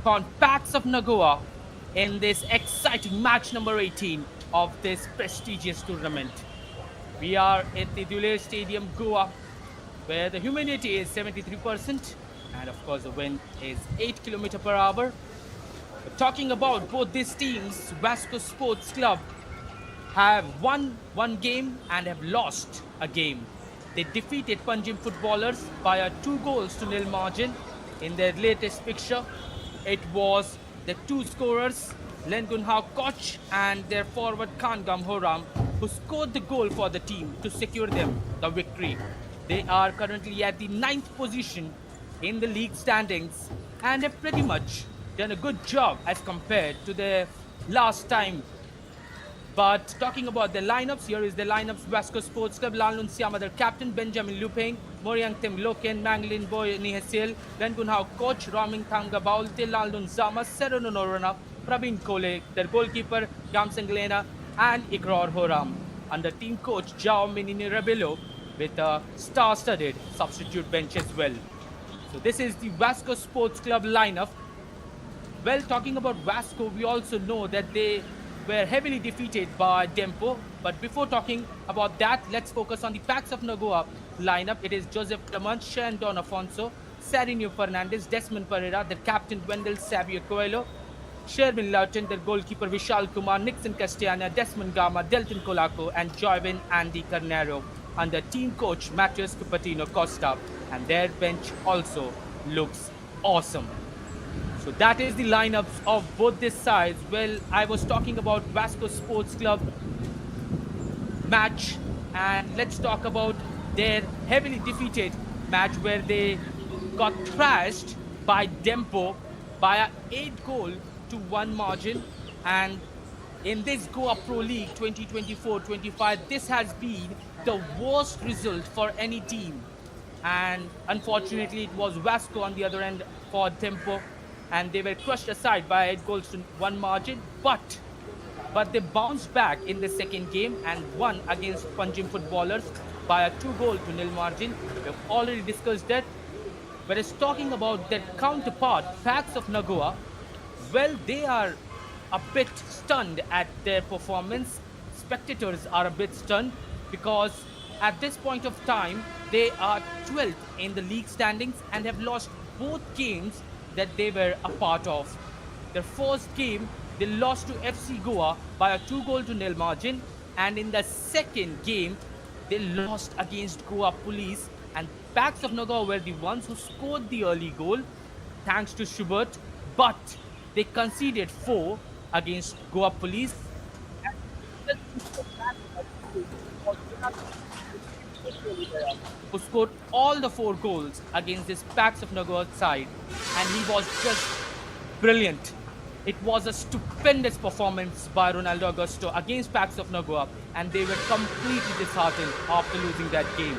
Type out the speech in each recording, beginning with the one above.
on Packs of Nagoa in this exciting match number 18 of this prestigious tournament. We are at the Dule Stadium, Goa, where the humidity is 73% and of course the wind is 8 km per hour. But talking about both these teams, Vasco Sports Club have won one game and have lost a game. They defeated Punjab footballers by a 2 goals to nil margin in their latest fixture. It was the two scorers, Lengunhao Koch and their forward Kangam Horam, who scored the goal for the team to secure them the victory. They are currently at the 9th position in the league standings and have pretty much done a good job as compared to the last time. But talking about the lineups, here is the lineups. Vasco Sports Club, Lalun Siama, their captain, Benjamin Lupeng, Moriang Tem Loken, Manglin Boy Nihesil, Lengunhao Coach, Raming Thanga Baulte, Lalun Zama, Serono Norana, Praveen Kole, their goalkeeper, Gamsang Lena, and Ikrar Horam. Under team coach, Jao Minini Rebelo, with a star-studded substitute bench as well. So this is the Vasco Sports Club lineup. Well, talking about Vasco, we also know that they were heavily defeated by Dempo. But before talking about that, let's focus on the Packs of Nagoa lineup. It is Joseph Clement, Sean Don Afonso, Sarinho Fernandez, Desmond Pereira, their captain Wendell Savio Coelho, Sherwin Lawton, their goalkeeper Vishal Kumar, Nixon Castellana, Desmond Gama, Delton Colaco, and Joyvin Andy Carnero. Under team coach Matheus Cupertino Costa. And their bench also looks awesome. So that is the lineups of both these sides. Well, I was talking about Vasco Sports Club match, and let's talk about their heavily defeated match where they got thrashed by Dempo by a 8 goal to 1 margin. And in this Goa Pro League 2024-25, this has been the worst result for any team. And unfortunately, it was Vasco on the other end for Dempo, and they were crushed aside by 8 goals to 1 margin. But they bounced back in the second game and won against Punjab footballers by a 2 goal to 0 margin. We've already discussed that. Whereas talking about their counterpart, Packs of Nagoa, well, they are a bit stunned at their performance. Spectators are a bit stunned because at this point of time, they are 12th in the league standings and have lost both games that they were a part of. Their first game, they lost to FC Goa by a 2 goal to 0 margin. And in the second game, they lost against Goa Police. And Packs of Nagoa were the ones who scored the early goal, thanks to Schubert. But they conceded 4 against Goa Police. Who scored all the 4 goals against this Packs of Nagoa side, and he was just brilliant. It was a stupendous performance by Ronaldo Augusto against Packs of Nagoa, and they were completely disheartened after losing that game.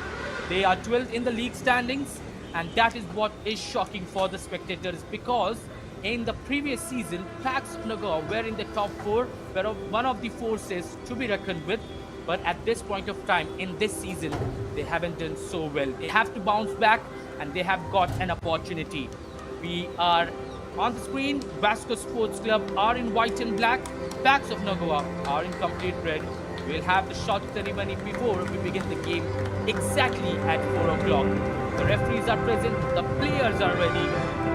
They are 12th in the league standings, and that is what is shocking for the spectators, because in the previous season, Packs of Nagoa were in the top 4, were one of the forces to be reckoned with. But at this point of time in this season, they haven't done so well. They have to bounce back, and they have got an opportunity. We are on the screen. Vasco Sports Club are in white and black. Packs of Nagoa are in complete red. We'll have the shot ceremony before we begin the game exactly at 4 o'clock. The referees are present, the players are ready,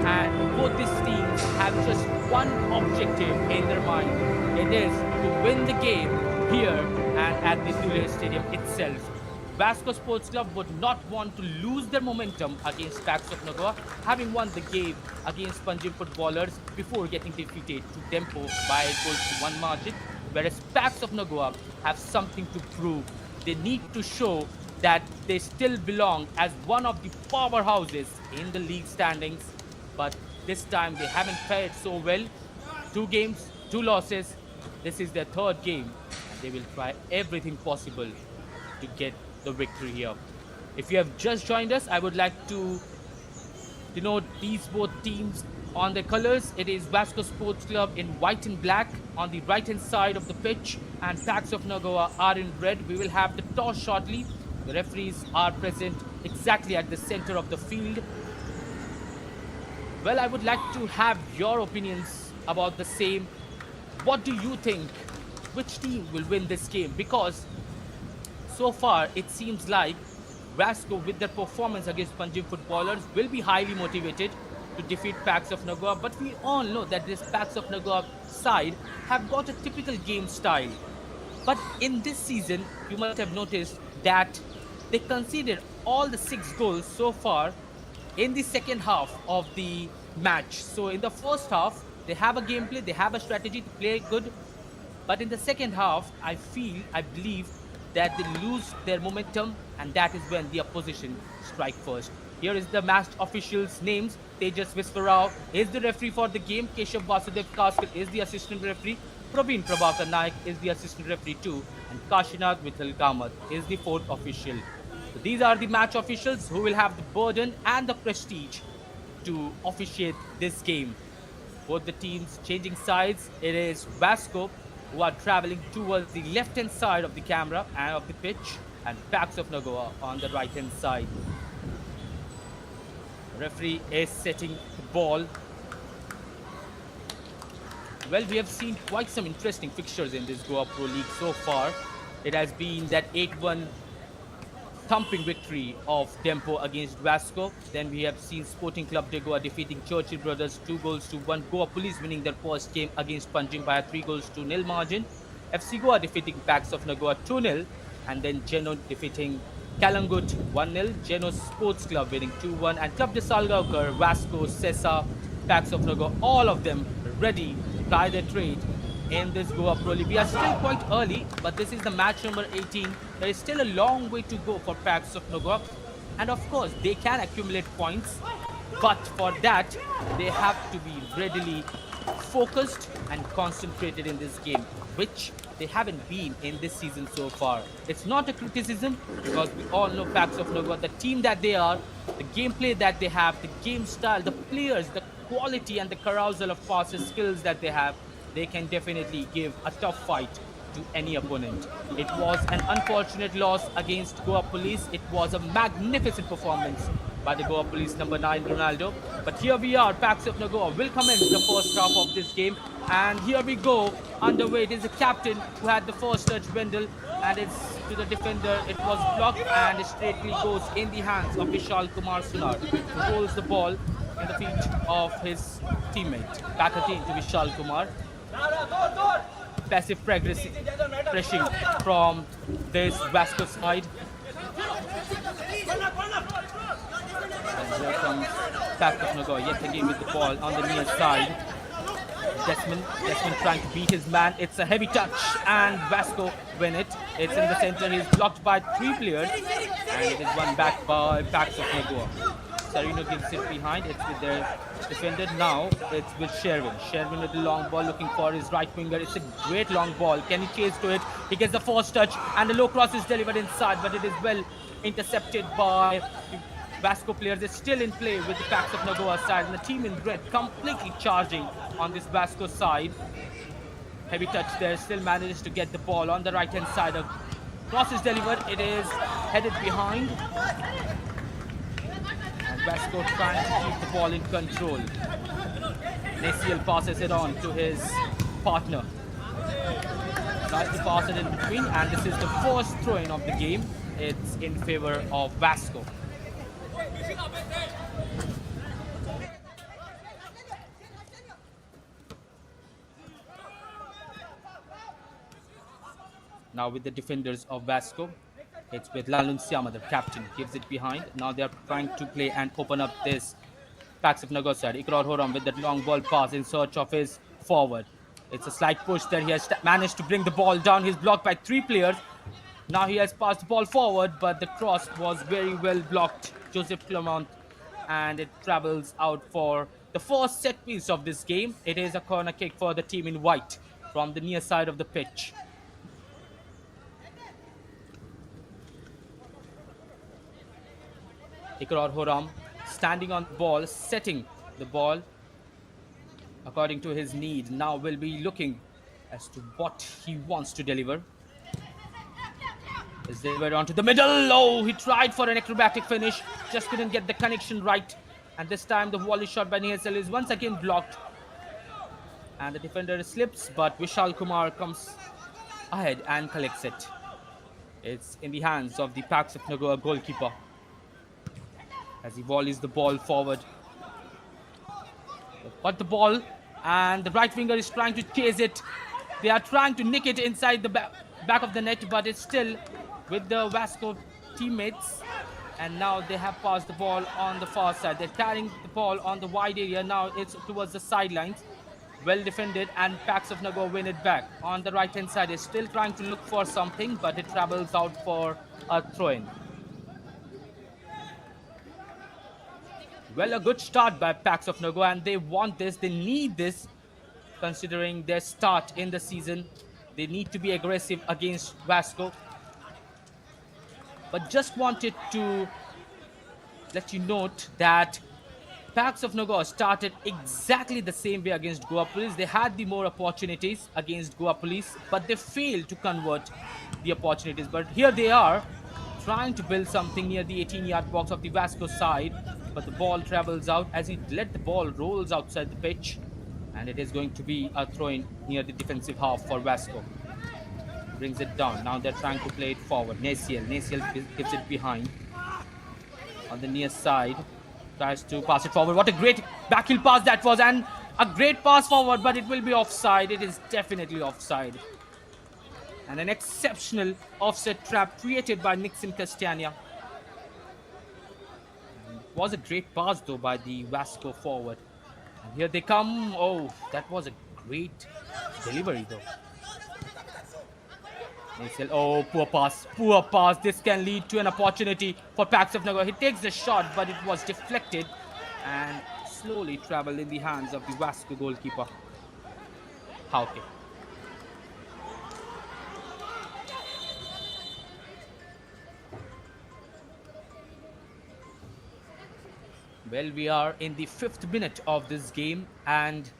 and both these teams have just one objective in their mind. It is to win the game here and at the Dule Stadium itself. Vasco Sports Club would not want to lose their momentum against Packs of Nagoa, having won the game against Punjab footballers before getting defeated to Dempo by 8 goals to 1 margin. Whereas Packs of Nagoa have something to prove. They need to show that they still belong as one of the powerhouses in the league standings. But this time they haven't fared so well. 2 games, 2 losses. This is their 3rd game. They will try everything possible to get the victory here. If you have just joined us, I would like to denote these both teams on their colors. It is Vasco Sports Club in white and black on the right hand side of the pitch, and Packs of Nagoa are in red. We will have the toss shortly. The referees are present exactly at the center of the field. Well, I would like to have your opinions about the same. What do you think? Which team will win this game? Because so far it seems like Vasco, with their performance against Punjab footballers, will be highly motivated to defeat Packs of Nagoa. But we all know that this Packs of Nagoa side have got a typical game style. But in this season, you must have noticed that they conceded all the 6 goals so far in the second half of the match. So in the first half, they have a gameplay, they have a strategy to play good. But in the second half, I believe that they lose their momentum, and that is when the opposition strike first. Here is the match officials' names. Tejas Viswarao is the referee for the game. Keshav Vasudev Kaskar is the assistant referee. Praveen Prabhakar Naik is the assistant referee too. And Kashinath Vithal Kamath is the fourth official. So these are the match officials who will have the burden and the prestige to officiate this game. Both the teams changing sides. It is Vasco who are traveling towards the left-hand side of the camera and of the pitch, and Packs of Nagoa on the right-hand side. The referee is setting the ball. Well, we have seen quite some interesting fixtures in this Goa Pro League so far. It has been that 8-1 thumping victory of Tempo against Vasco. Then we have seen Sporting Club de Goa defeating Churchill Brothers 2-1. Goa Police winning their first game against Punjab by a 3-0 margin. FC Goa defeating Packs of Nagoa 2-0. And then Geno defeating Kalangut 1-0. Geno Sports Club winning 2-1. And Club de Salgaonkar, Vasco, Sessa, Packs of Nagoa, all of them ready to ply their trade in this Goa Pro League. We are still quite early, but this is the match number 18. There is still a long way to go for Packs of Nagoa. And of course, they can accumulate points. But for that, they have to be readily focused and concentrated in this game, which they haven't been in this season so far. It's not a criticism, because we all know Packs of Nagoa, the team that they are, the gameplay that they have, the game style, the players, the quality and the carousel of passes, skills that they have. They can definitely give a tough fight to any opponent. It was an unfortunate loss against Goa Police. It was a magnificent performance by the Goa Police number 9 Ronaldo. But here we are, Packs of Nagoa will commence the first half of this game. And here we go, underway. It is the captain who had the first touch, Wendell, and it's to the defender. It was blocked, and it straightly goes in the hands of Vishal Kumar Sunar, who holds the ball in the feet of his teammate. Back again to Vishal Kumar. Passive pressing from this Vasco side. And here comes Packs of Nagoa yet again with the ball on the near side. Desmond trying to beat his man. It's a heavy touch, and Vasco win it. It's in the center. He's blocked by 3 players, and it is won back by Packs of Nagoa. Sarino gives it behind. It's with their defender. Now it's with Sherwin. Sherwin with the long ball, looking for his right winger. It's a great long ball. Can he chase to it? He gets the first touch, and the low cross is delivered inside, but it is well intercepted by Vasco players. It's still in play with the Packs of Nagoa side, and the team in red completely charging on this Vasco side. Heavy touch there. Still manages to get the ball on the right hand side. A cross is delivered. It is headed behind. Vasco trying to keep the ball in control. Nasiel passes it on to his partner. Tries to pass it in between, and this is the first throw-in of the game. It's in favor of Vasco. Now with the defenders of Vasco. It's with Lalun Siama, the captain, gives it behind. Now they are trying to play and open up this Packs of Nagoa side. Iqrar Horam with that long ball pass in search of his forward. It's a slight push there. He has managed to bring the ball down. He's blocked by 3 players. Now he has passed the ball forward, but the cross was very well blocked, Joseph Clement, and it travels out for the first set piece of this game. It is a corner kick for the team in white from the near side of the pitch. Iqrar Horam standing on the ball, setting the ball according to his need. Now will be looking as to what he wants to deliver. Is delivered onto the middle. Oh, he tried for an acrobatic finish, just couldn't get the connection right. And this time the volley shot by Nehsel is once again blocked. And the defender slips, but Vishal Kumar comes ahead and collects it. It's in the hands of the Pax of Nagoa goalkeeper as he volleys the ball forward. Got the ball, and the right winger is trying to chase it. They are trying to nick it inside the back of the net, but it's still with the Vasco teammates. And now they have passed the ball on the far side. They're carrying the ball on the wide area. Now it's towards the sidelines. Well defended, and Pax of Nagoa win it back. On the right hand side, is still trying to look for something, but it travels out for a throw-in. Well, a good start by Pax of Nagoa, and they want this, they need this, considering their start in the season. They need to be aggressive against Vasco. But just wanted to let you note that Pax of Nagoa started exactly the same way against Goa Police. They had the more opportunities against Goa Police, but they failed to convert the opportunities. But here they are, trying to build something near the 18-yard box of the Vasco side, but the ball travels out as he let the ball rolls outside the pitch, and it is going to be a throw-in near the defensive half for Vasco. Brings it down. Now they're trying to play it forward. Nehsel gives it behind on the near side. Tries to pass it forward. What a great backheel pass that was, and a great pass forward, but it will be offside. It is definitely offside. And an exceptional offset trap created by Nixon Castagna. It was a great pass though by the Vasco forward. And here they come. Oh, that was a great delivery though. Oh, poor pass, poor pass. This can lead to an opportunity for Pax of Nagoa. He takes the shot, but it was deflected and slowly traveled in the hands of the Vasco goalkeeper, Hauke. Well, we are in the 5th minute of this game, and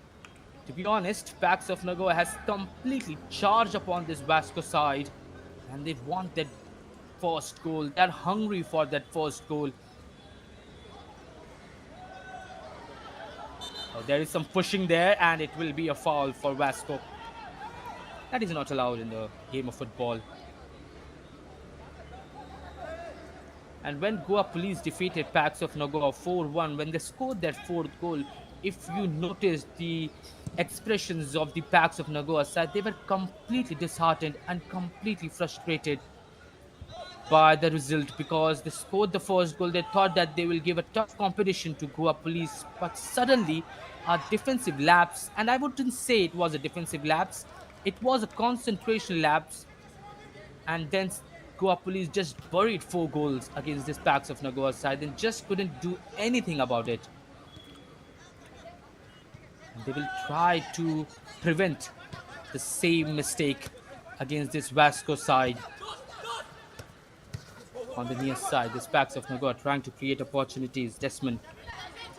to be honest, Pax of Nagoa has completely charged upon this Vasco side, and they want that first goal. They're hungry for that first goal. Oh, there is some pushing there, and it will be a foul for Vasco. That is not allowed in the game of football. And when Goa Police defeated Pax of Nagoa 4-1, when they scored their 4th goal, if you notice the expressions of the Pax of Nagoa side, they were completely disheartened and completely frustrated by the result, because they scored the first goal. They thought that they will give a tough competition to Goa Police, but suddenly a defensive lapse, and I wouldn't say it was a defensive lapse, it was a concentration lapse, and then Goa Police just buried 4 goals against this Pax of Nagoa side and just couldn't do anything about it. They will try to prevent the same mistake against this Vasco side. On the near side, this Pax of Nagoa trying to create opportunities. Desmond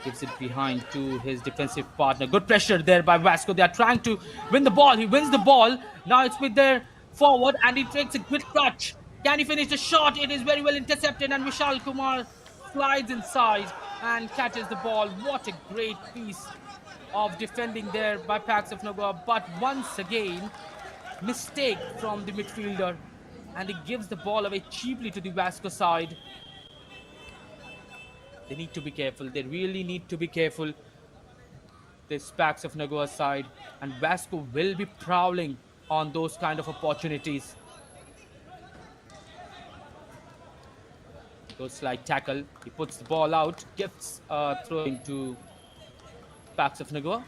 gives it behind to his defensive partner. Good pressure there by Vasco. They are trying to win the ball. He wins the ball. Now it's with their forward, and he takes a good touch. Can he finish the shot? It is very well intercepted, and Vishal Kumar slides inside and catches the ball. What a great piece of defending there by Pax of Nagoa, but once again mistake from the midfielder, and he gives the ball away cheaply to the Vasco side. They need to be careful. They really need to be careful, this Pax of Nagoa side, and Vasco will be prowling on those kind of opportunities. Goes slide tackle. He puts the ball out, gives a throw into Pax of Nagoa.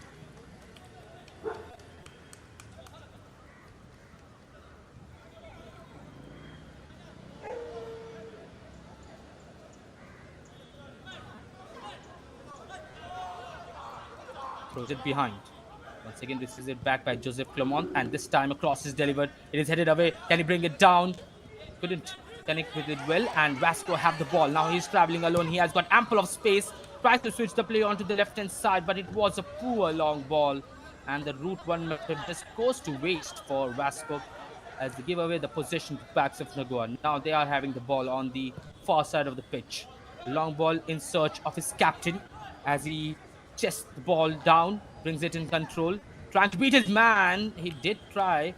Throws it behind. Once again, this is it back by Joseph Clement, and this time a cross is delivered. It is headed away. Can he bring it down? Couldn't connect with it well, and Vasco have the ball. Now he's traveling alone. He has got ample of space. Tries to switch the play onto the left-hand side, but it was a poor long ball, and the route one method just goes to waste for Vasco as they give away the possession to Pax of Nagoa. Now they are having the ball on the far side of the pitch. Long ball in search of his captain. as he chests the ball down, brings it in control, trying to beat his man. He did try,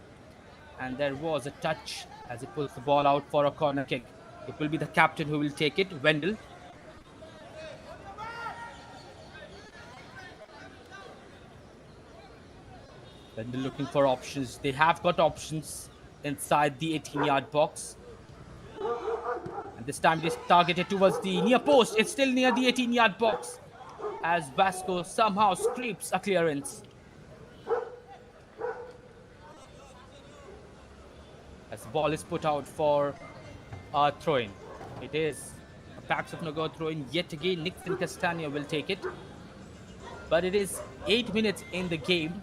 and there was a touch as he pulls the ball out for a corner kick. It will be the captain who will take it, Wendell. Wendell looking for options. They have got options inside the 18-yard box. And this time it is targeted towards the near post. It's still near the 18-yard box as Vasco somehow scrapes a clearance. As the ball is put out for a throw-in. It is a Pax of Nagoa throw-in yet again. Nixon Castagna will take it. But it is 8 minutes in the game.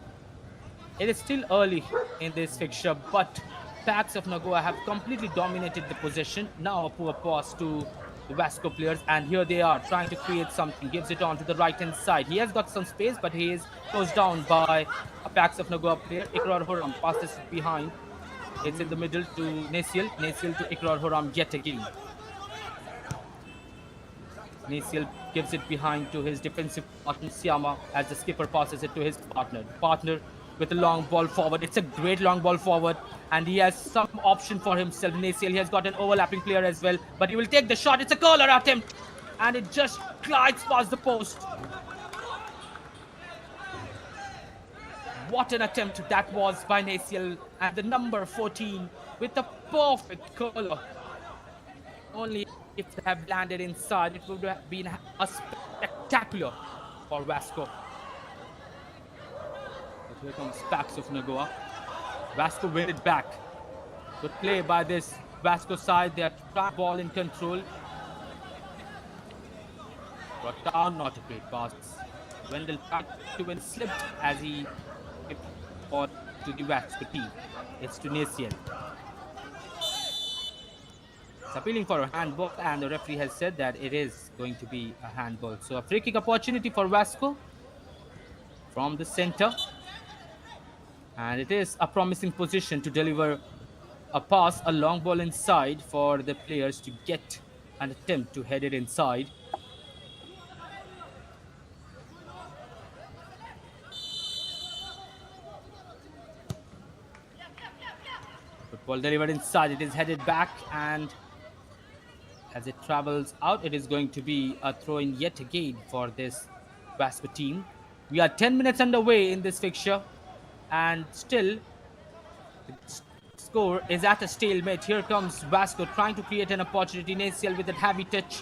It is still early in this fixture, but Pax of Nagoa have completely dominated the possession. Now a poor pass to the Vasco players, and here they are trying to create something. Gives it on to the right-hand side. He has got some space, but he is closed down by a Pax of Nagoa player. Ikrar Horam passes it behind. It's in the middle to Nasiel. Nasiel to Ikrar Horam yet again. Nasiel gives it behind to his defensive partner Siama as the skipper passes it to his partner. Partner with a long ball forward. It's a great long ball forward, and he has some option for himself. Nasiel, he has got an overlapping player as well, but he will take the shot. It's a curler attempt, and it just glides past the post. What an attempt that was by Nasiel, and the number 14 with a perfect curler. Only if they have landed inside, it would have been a spectacular for Vasco. But here comes Pax of Nagoa. Vasco win it back. Good play by this Vasco side. They have ball in control. Brought down, not a great pass. Wendell tried to win, slipped as he or to the Vasco team. It's to Nasiel. It's appealing for a handball, and the referee has said that it is going to be a handball. So a free kick opportunity for Vasco from the center. And it is a promising position to deliver a pass, a long ball inside for the players to get an attempt to head it inside. Football delivered inside. It is headed back, and as it travels out, it is going to be a throw-in yet again for this Vasco team. We are 10 minutes underway in this fixture, and still the score is at a stalemate. Here comes Vasco trying to create an opportunity. Nasiel with a heavy touch,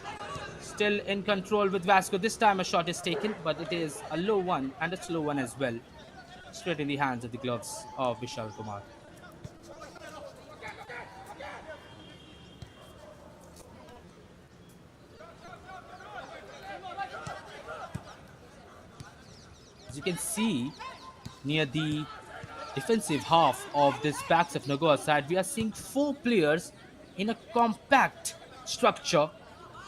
still in control with Vasco. This time a shot is taken, but it is a low one and a slow one as well. Straight in the hands of the gloves of Vishal Kumar. As you can see, near the defensive half of this Pax of Nagoa side, we are seeing 4 players in a compact structure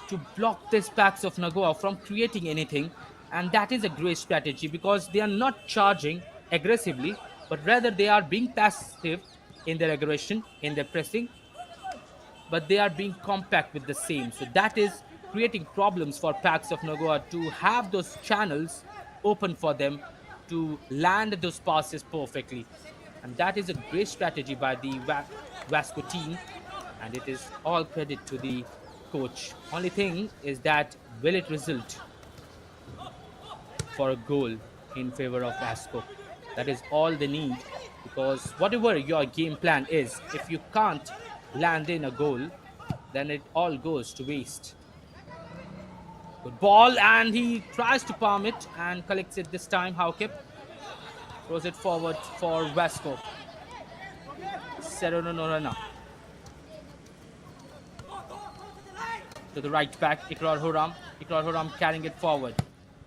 to block this Pax of Nagoa from creating anything. And that is a great strategy because they are not charging aggressively, but rather they are being passive in their aggression, in their pressing, but they are being compact with the same. So that is creating problems for Pax of Nagoa to have those channels open for them to land those passes perfectly. And that is a great strategy by the Vasco team, and it is all credit to the coach. Only thing is that will it result for a goal in favor of Vasco? That is all they need, because whatever your game plan is, if you can't land in a goal, then it all goes to waste. Good ball, and he tries to palm it and collects it this time. Haukip throws it forward for Vasco. Sereno Norana to the right back, Ikrar Horam. Ikrar Horam carrying it forward.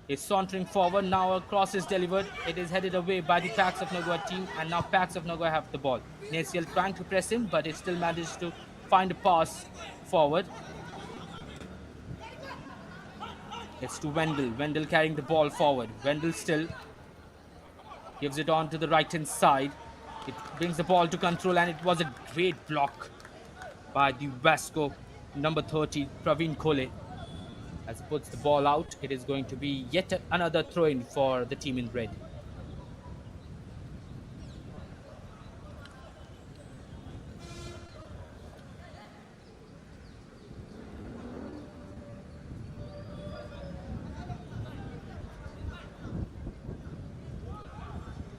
He's sauntering forward. Now a cross is delivered. It is headed away by the Pax of Nagoa team, and now Pax of Nagoa have the ball. Nasiel trying to press him, but it still manages to find a pass forward. It's to Wendell. Wendell carrying the ball forward. Wendell still gives it on to the right-hand side. It brings the ball to control, and it was a great block by the Vasco number 30, Praveen Kole. As he puts the ball out, it is going to be yet another throw-in for the team in red.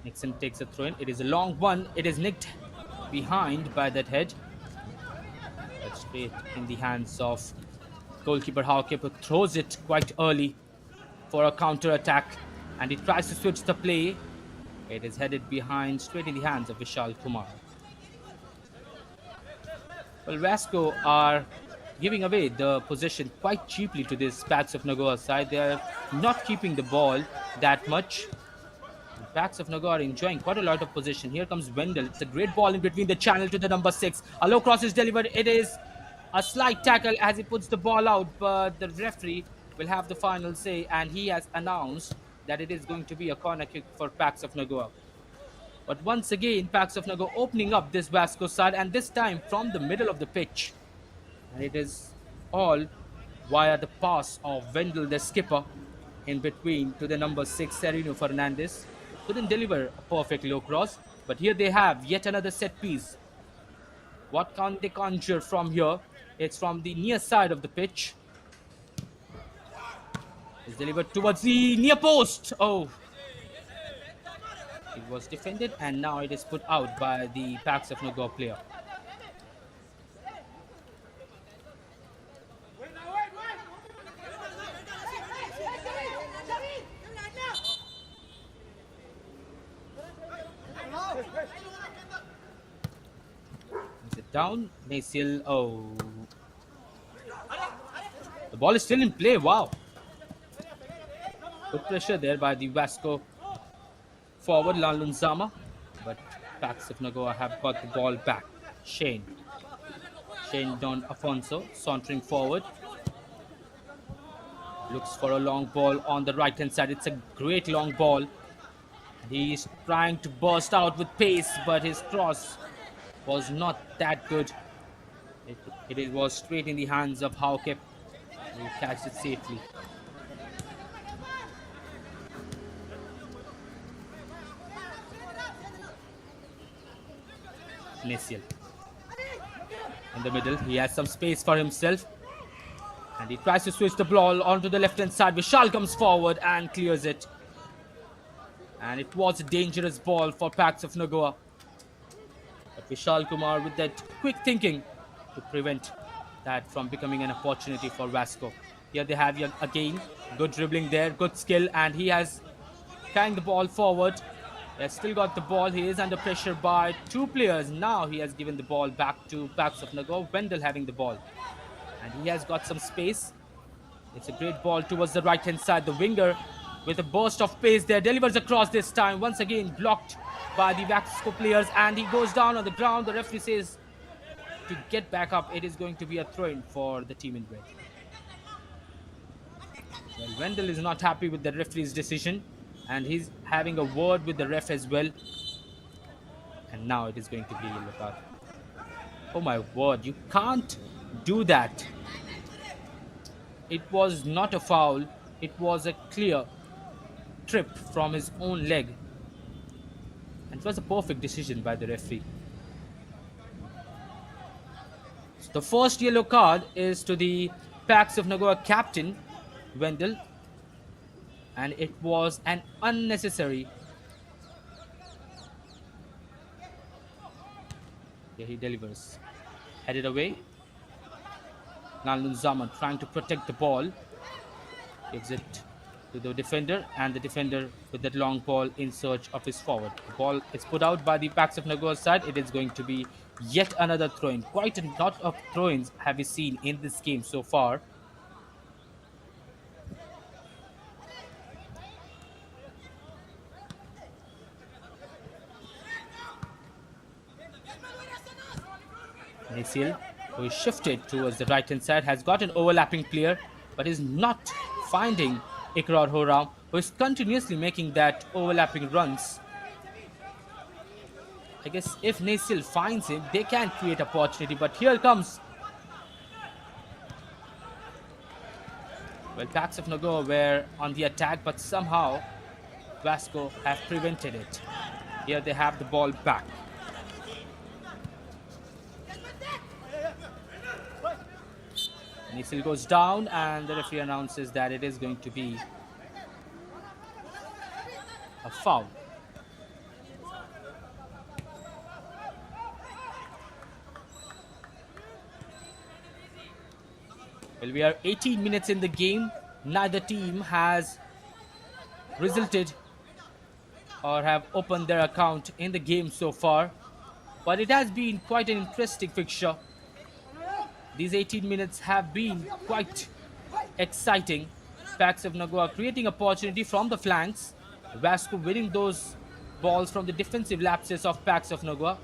Nixon takes a throw-in. It is a long one. It is nicked behind by that head. But straight in the hands of goalkeeper Hauke, who throws it quite early for a counter-attack. And he tries to switch the play. It is headed behind, straight in the hands of Vishal Kumar. Well, Vasco are giving away the possession quite cheaply to this Packs of Nagoa side. They are not keeping the ball that much. The Packs of Nagoa are enjoying quite a lot of possession. Here comes Wendell. It's a great ball in between the channel to the number 6. A low cross is delivered. It is a slight tackle as he puts the ball out, but the referee will have the final say, and he has announced that it is going to be a corner kick for Packs of Nagoa. But once again, Packs of Nagoa opening up this Vasco side, and this time from the middle of the pitch. And it is all via the pass of Wendell, the skipper, in between to the number 6, Sereno Fernandez. Couldn't deliver a perfect low cross, but here they have yet another set piece. What can they conjure from here? It's from the near side of the pitch. It's delivered towards the near post. Oh, it was defended, and now it is put out by the Packs of Nagoa player. Is it down? Nasil. Oh. The ball is still in play. Wow. Good pressure there by the Vasco forward, Lalunzama. But Packs of Nagoa have got the ball back. Shane Don Afonso sauntering forward. Looks for a long ball on the right hand side. It's a great long ball. He's trying to burst out with pace, but his cross was not that good. It was straight in the hands of Hauke. He catches it safely. Nesiel in the middle. He has some space for himself, and he tries to switch the ball onto the left hand side. Vishal comes forward and clears it. And it was a dangerous ball for Packs of Nagoa. But Vishal Kumar with that quick thinking to prevent that from becoming an opportunity for Vasco. Here they have again good dribbling there, good skill, and he has carrying the ball forward. He has still got the ball. He is under pressure by two players. Now he has given the ball back to Packs of Nagoa. Wendell having the ball, and he has got some space. It's a great ball towards the right hand side. The winger with a burst of pace there delivers across this time. Once again blocked by the Vasco players, and he goes down on the ground. The referee says to get back up. It is going to be a throw-in for the team in red. Well, Wendell is not happy with the referee's decision, and he's having a word with the ref as well. And now it is going to be a yellow card. Oh my word, you can't do that. It was not a foul. It was a clear trip from his own leg. And it was a perfect decision by the referee. So the first yellow card is to the Packs of Nagoa captain, Wendell. And it was an unnecessary. Here he delivers. Headed away. Nalunzama trying to protect the ball. Gives it to the defender, and the defender with that long ball in search of his forward. The ball is put out by the Packs of Nagoa side. It is going to be yet another throw-in. Quite a lot of throw-ins have we seen in this game so far. Nasil, who is shifted towards the right hand side, has got an overlapping player, but is not finding Ikrar Horam, who is continuously making that overlapping runs. I guess if Nasil finds him, they can create opportunity, but here comes Well, Packs of Nagoa were on the attack, but somehow Vasco have prevented it. Here they have the ball back. Nisil goes down, and the referee announces that it is going to be a foul. Well, we are 18 minutes in the game. Neither team has resulted or have opened their account in the game so far. But it has been quite an interesting fixture. These 18 minutes have been quite exciting. Packs of Nagoa creating opportunity from the flanks. Vasco winning those balls from the defensive lapses of Packs of Nagoa.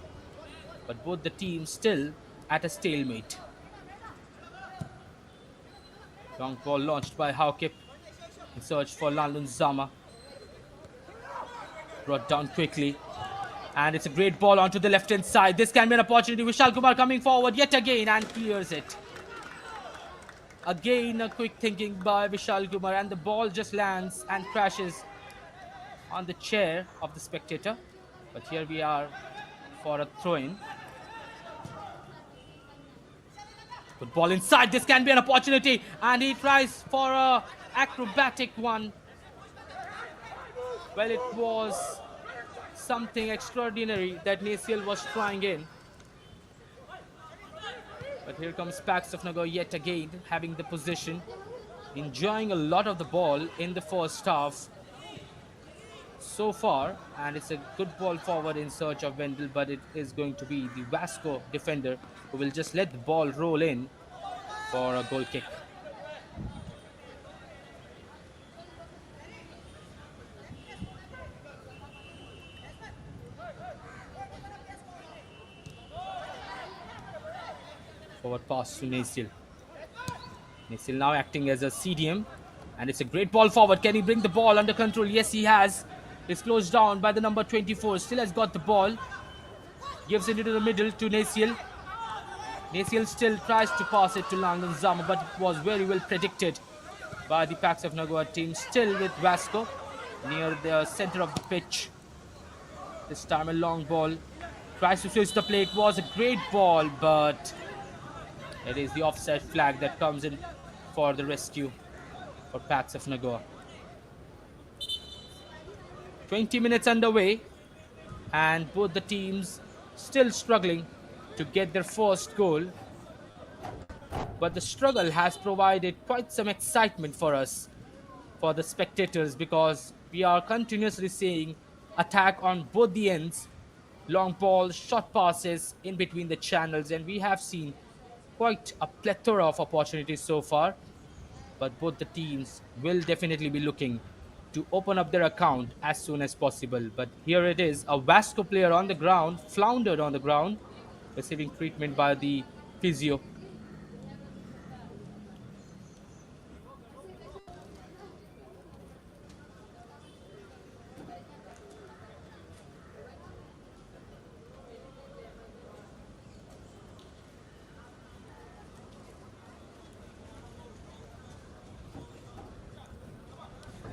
But both the teams still at a stalemate. Long ball launched by Haukip in search for Lanlun Zama. Brought down quickly. And it's a great ball onto the left-hand side. This can be an opportunity. Vishal Kumar coming forward yet again and clears it. Again, a quick thinking by Vishal Kumar, and the ball just lands and crashes on the chair of the spectator. But here we are for a throw-in. Good ball inside. This can be an opportunity, and he tries for a acrobatic one. Well, it was something extraordinary that Nasil was trying in. But here comes Packs of Nagoa yet again, having the position, enjoying a lot of the ball in the first half so far. And it's a good ball forward in search of Wendell, but it is going to be the Vasco defender who will just let the ball roll in for a goal kick. Forward pass to Nasil. Nasil now acting as a CDM. And it's a great ball forward. Can he bring the ball under control? Yes, he has. It's closed down by the number 24. Still has got the ball. Gives it into the middle to Nasil. Nasil still tries to pass it to Langan Zama, but it was very well predicted by the Packs of Nagoa team. Still with Vasco near the center of the pitch. This time a long ball. Tries to switch the play. It was a great ball, but it is the offside flag that comes in for the rescue for Packs of Nagoa. 20 minutes underway, and both the teams still struggling to get their first goal. But the struggle has provided quite some excitement for us, for the spectators, because we are continuously seeing attack on both the ends, long balls, short passes in between the channels, and we have seen quite a plethora of opportunities so far. But both the teams will definitely be looking to open up their account as soon as possible. But here it is, a Vasco player on the ground, floundered on the ground, receiving treatment by the physio.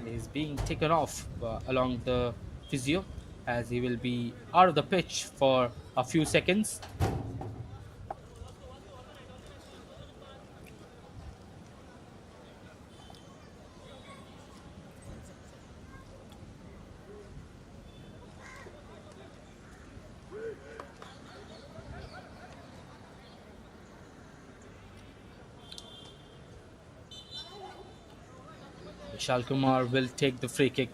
Is being taken off along the physio, as he will be out of the pitch for a few seconds. Vishal Kumar will take the free kick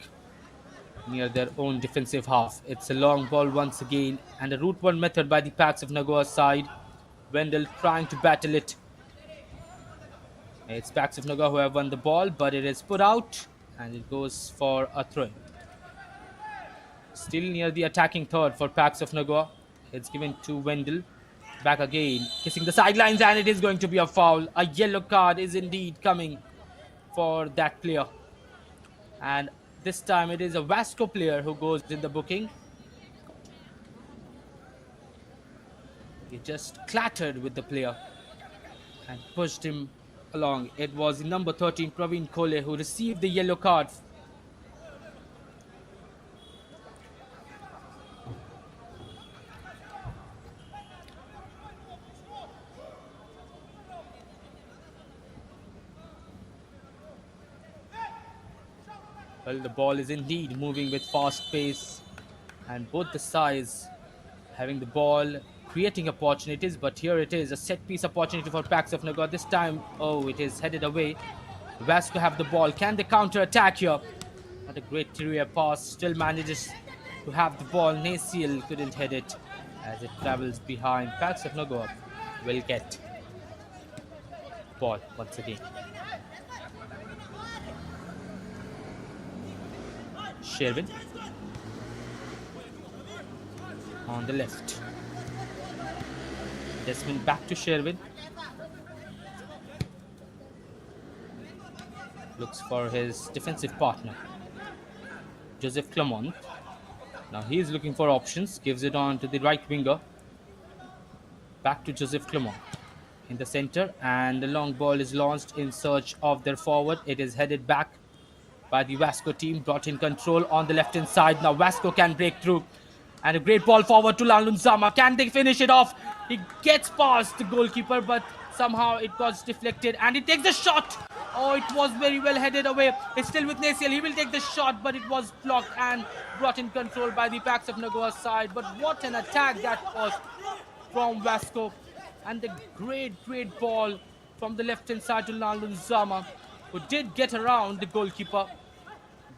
near their own defensive half. It's a long ball once again, and a route one method by the Packs of Nagoa side. Wendell trying to battle it. It's Packs of Nagoa who have won the ball, but it is put out, and it goes for a throw. Still near the attacking third for Packs of Nagoa. It's given to Wendell. Back again, kissing the sidelines, and it is going to be a foul. A yellow card is indeed coming for that player. And this time it is a Vasco player who goes in the booking. He just clattered with the player and pushed him along. It was the number 13 Praveen Kole who received the yellow card. Well, the ball is indeed moving with fast pace, and both the sides having the ball, creating opportunities. But here it is, a set piece opportunity for Pax of Nagoa. This time, oh, it is headed away. Vasco have the ball. Can they counter attack here? Not a great career pass. Still manages to have the ball. Naciel couldn't head it as it travels behind. Pax of Nagoa will get ball once again. Sherwin on the left. Desmond back to Sherwin. Looks for his defensive partner, Joseph Clermont. Now he is looking for options. Gives it on to the right winger. Back to Joseph Clermont in the center. And the long ball is launched in search of their forward. It is headed back by the Vasco team. Brought in control on the left hand side. Now Vasco can break through. And a great ball forward to Lalunzama. Can they finish it off? He gets past the goalkeeper, but somehow it was deflected. And he takes the shot. Oh, it was very well headed away. It's still with Naciel. He will take the shot, but it was blocked and brought in control by the Pax of Nagoa's side. But what an attack that was from Vasco. And the great ball from the left-hand side to Lalunzama, who did get around the goalkeeper.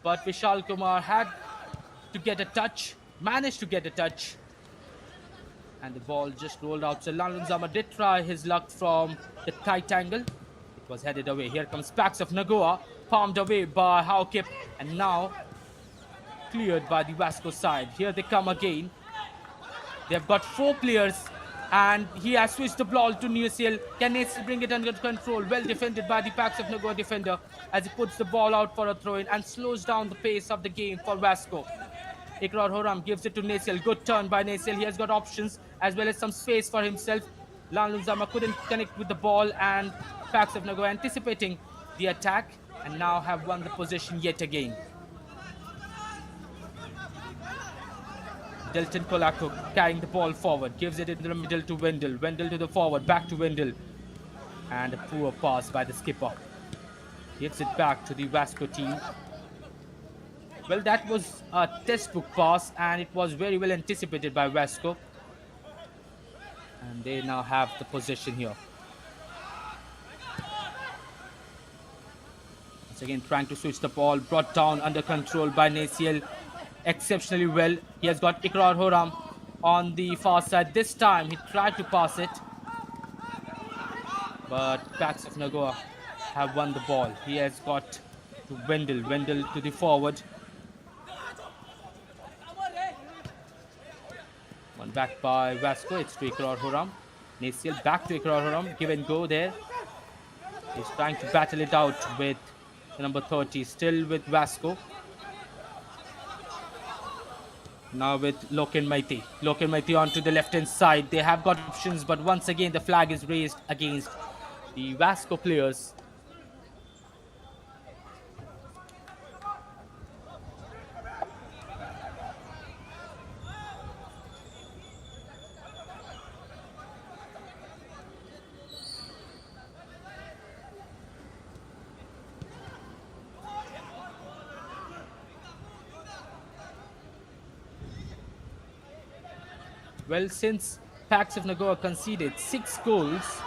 But Vishal Kumar had to get a touch. Managed to get a touch, and the ball just rolled out. So Lalunzama did try his luck from the tight angle. It was headed away. Here comes Pax of Nagoa, palmed away by Haukip, and now cleared by the Vasco side. Here they come again. They've got 4 players, and he has switched the ball to Naciel. Can Naciel bring it under control? Well defended by the Pax of Nagoa defender as he puts the ball out for a throw-in and slows down the pace of the game for Vasco. Ikrar Horam gives it to Naciel. Good turn by Naciel. He has got options as well as some space for himself. Lalunzama couldn't connect with the ball, and Pax of Nagoa anticipating the attack and now have won the possession yet again. Delton Kolako carrying the ball forward. Gives it in the middle to Wendell. Wendell to the forward. Back to Wendell. And a poor pass by the skipper. Gives it back to the Vasco team. Well, that was a textbook pass, and it was very well anticipated by Vasco. And they now have the possession here. Once again, trying to switch the ball. Brought down under control by Naciel. Exceptionally well. He has got Ikrar Horam on the far side. This time, he tried to pass it. But Pax of Nagoa have won the ball. He has got to Wendell. Wendell to the forward. One back by Vasco. It's to Ikrar Horam. Naciel back to Ikrar Horam. Give and go there. He's trying to battle it out with the number 30. Still with Vasco. Now with Loken Maiti. Loken Maiti onto the left-hand side. They have got options, but once again the flag is raised against the Vasco players. Well, since Pax of Nagoa conceded 6 goals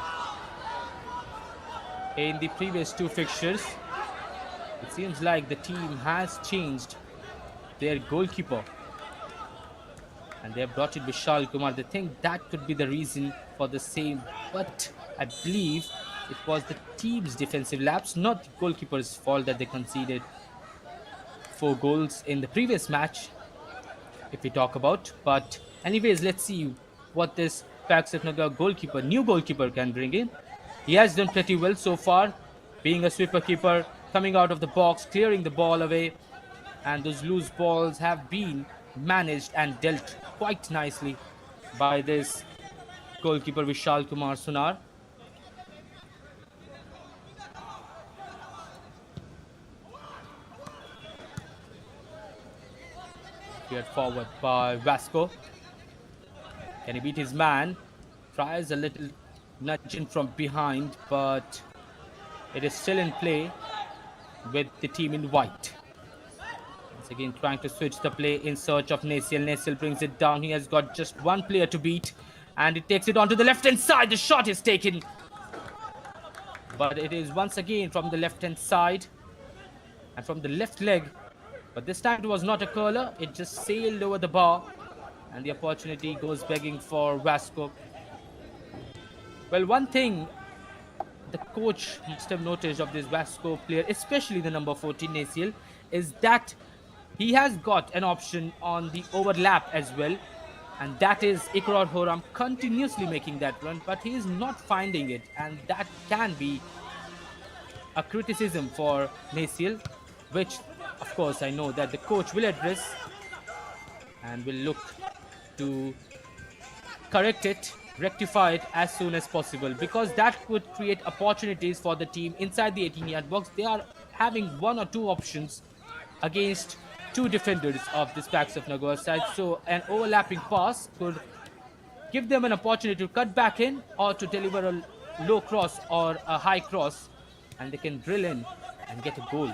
in the previous 2 fixtures, it seems like the team has changed their goalkeeper. And they have brought in Vishal Kumar. They think that could be the reason for the same. But I believe it was the team's defensive lapse, not the goalkeeper's fault that they conceded 4 goals in the previous match, if we talk about. But anyways, let's see what this Pax of Nagoa goalkeeper, new goalkeeper, can bring in. He has done pretty well so far, being a sweeper keeper, coming out of the box, clearing the ball away, and those loose balls have been managed and dealt quite nicely by this goalkeeper Vishal Kumar Sunar. Cleared forward by Vasco. Can he beat his man? Tries a little nudging from behind, but it is still in play with the team in white. Once again, trying to switch the play in search of Naciel. Naciel brings it down. He has got just one player to beat, and he takes it onto the left-hand side. The shot is taken, but it is once again from the left-hand side and from the left leg. But this time it was not a curler. It just sailed over the bar, and the opportunity goes begging for Vasco. Well, one thing the coach must have noticed of this Vasco player, especially the number 14 Naciel, is that he has got an option on the overlap as well, and that is Iqrar Horam continuously making that run, but he is not finding it, and that can be a criticism for Naciel, which of course I know that the coach will address and will look to correct it, rectify it as soon as possible, because that could create opportunities for the team inside the 18-yard box. They are having one or two options against two defenders of this Pax of Nagoa side, so an overlapping pass could give them an opportunity to cut back in or to deliver a low cross or a high cross, and they can drill in and get a goal.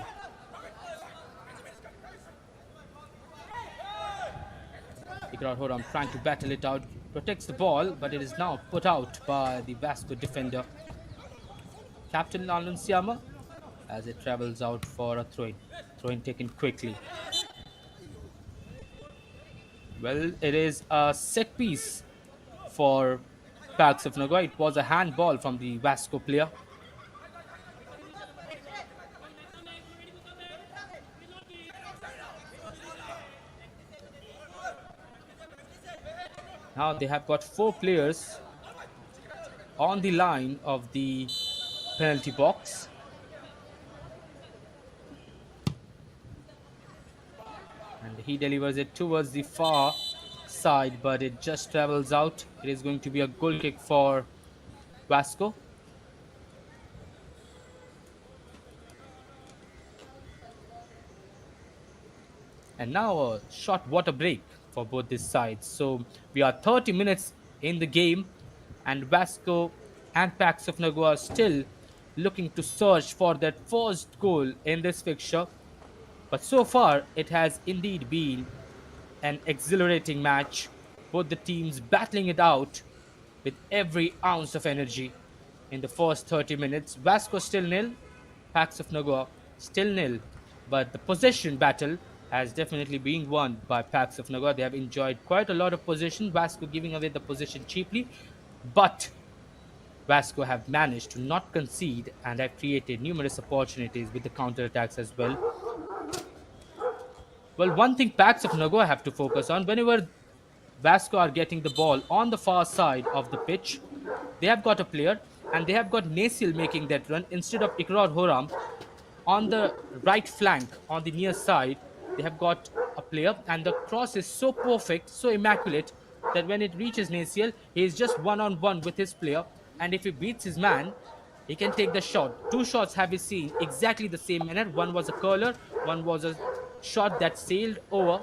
Iqrar Horam trying to battle it out, protects the ball, but it is now put out by the Vasco defender, Captain Nalan Siama, as it travels out for a throw-in. Throw-in taken quickly. Well, it is a set piece for Pax of Nagoa. It was a handball from the Vasco player. Now they have got 4 players on the line of the penalty box. And he delivers it towards the far side, but it just travels out. It is going to be a goal kick for Vasco. And now a short water break for both these sides. So we are 30 minutes in the game, and Vasco and Pax of Nagoa are still looking to search for that first goal in this fixture. But so far, it has indeed been an exhilarating match. Both the teams battling it out with every ounce of energy in the first 30 minutes. Vasco still nil, Pax of Nagoa still nil. But the possession battle has definitely been won by Pax of Nagoa. They have enjoyed quite a lot of possession, Vasco giving away the possession cheaply. But Vasco have managed to not concede and have created numerous opportunities with the counter-attacks as well. Well, one thing Pax of Nagoa have to focus on, whenever Vasco are getting the ball on the far side of the pitch, they have got a player, and they have got Naciel making that run instead of Iqrar Horam. On the right flank, on the near side, they have got a player, and the cross is so perfect, so immaculate, that when it reaches Naciel, he is just one-on-one with his player, and if he beats his man, he can take the shot. 2 shots have we seen exactly the same manner. One was a curler, one was a shot that sailed over,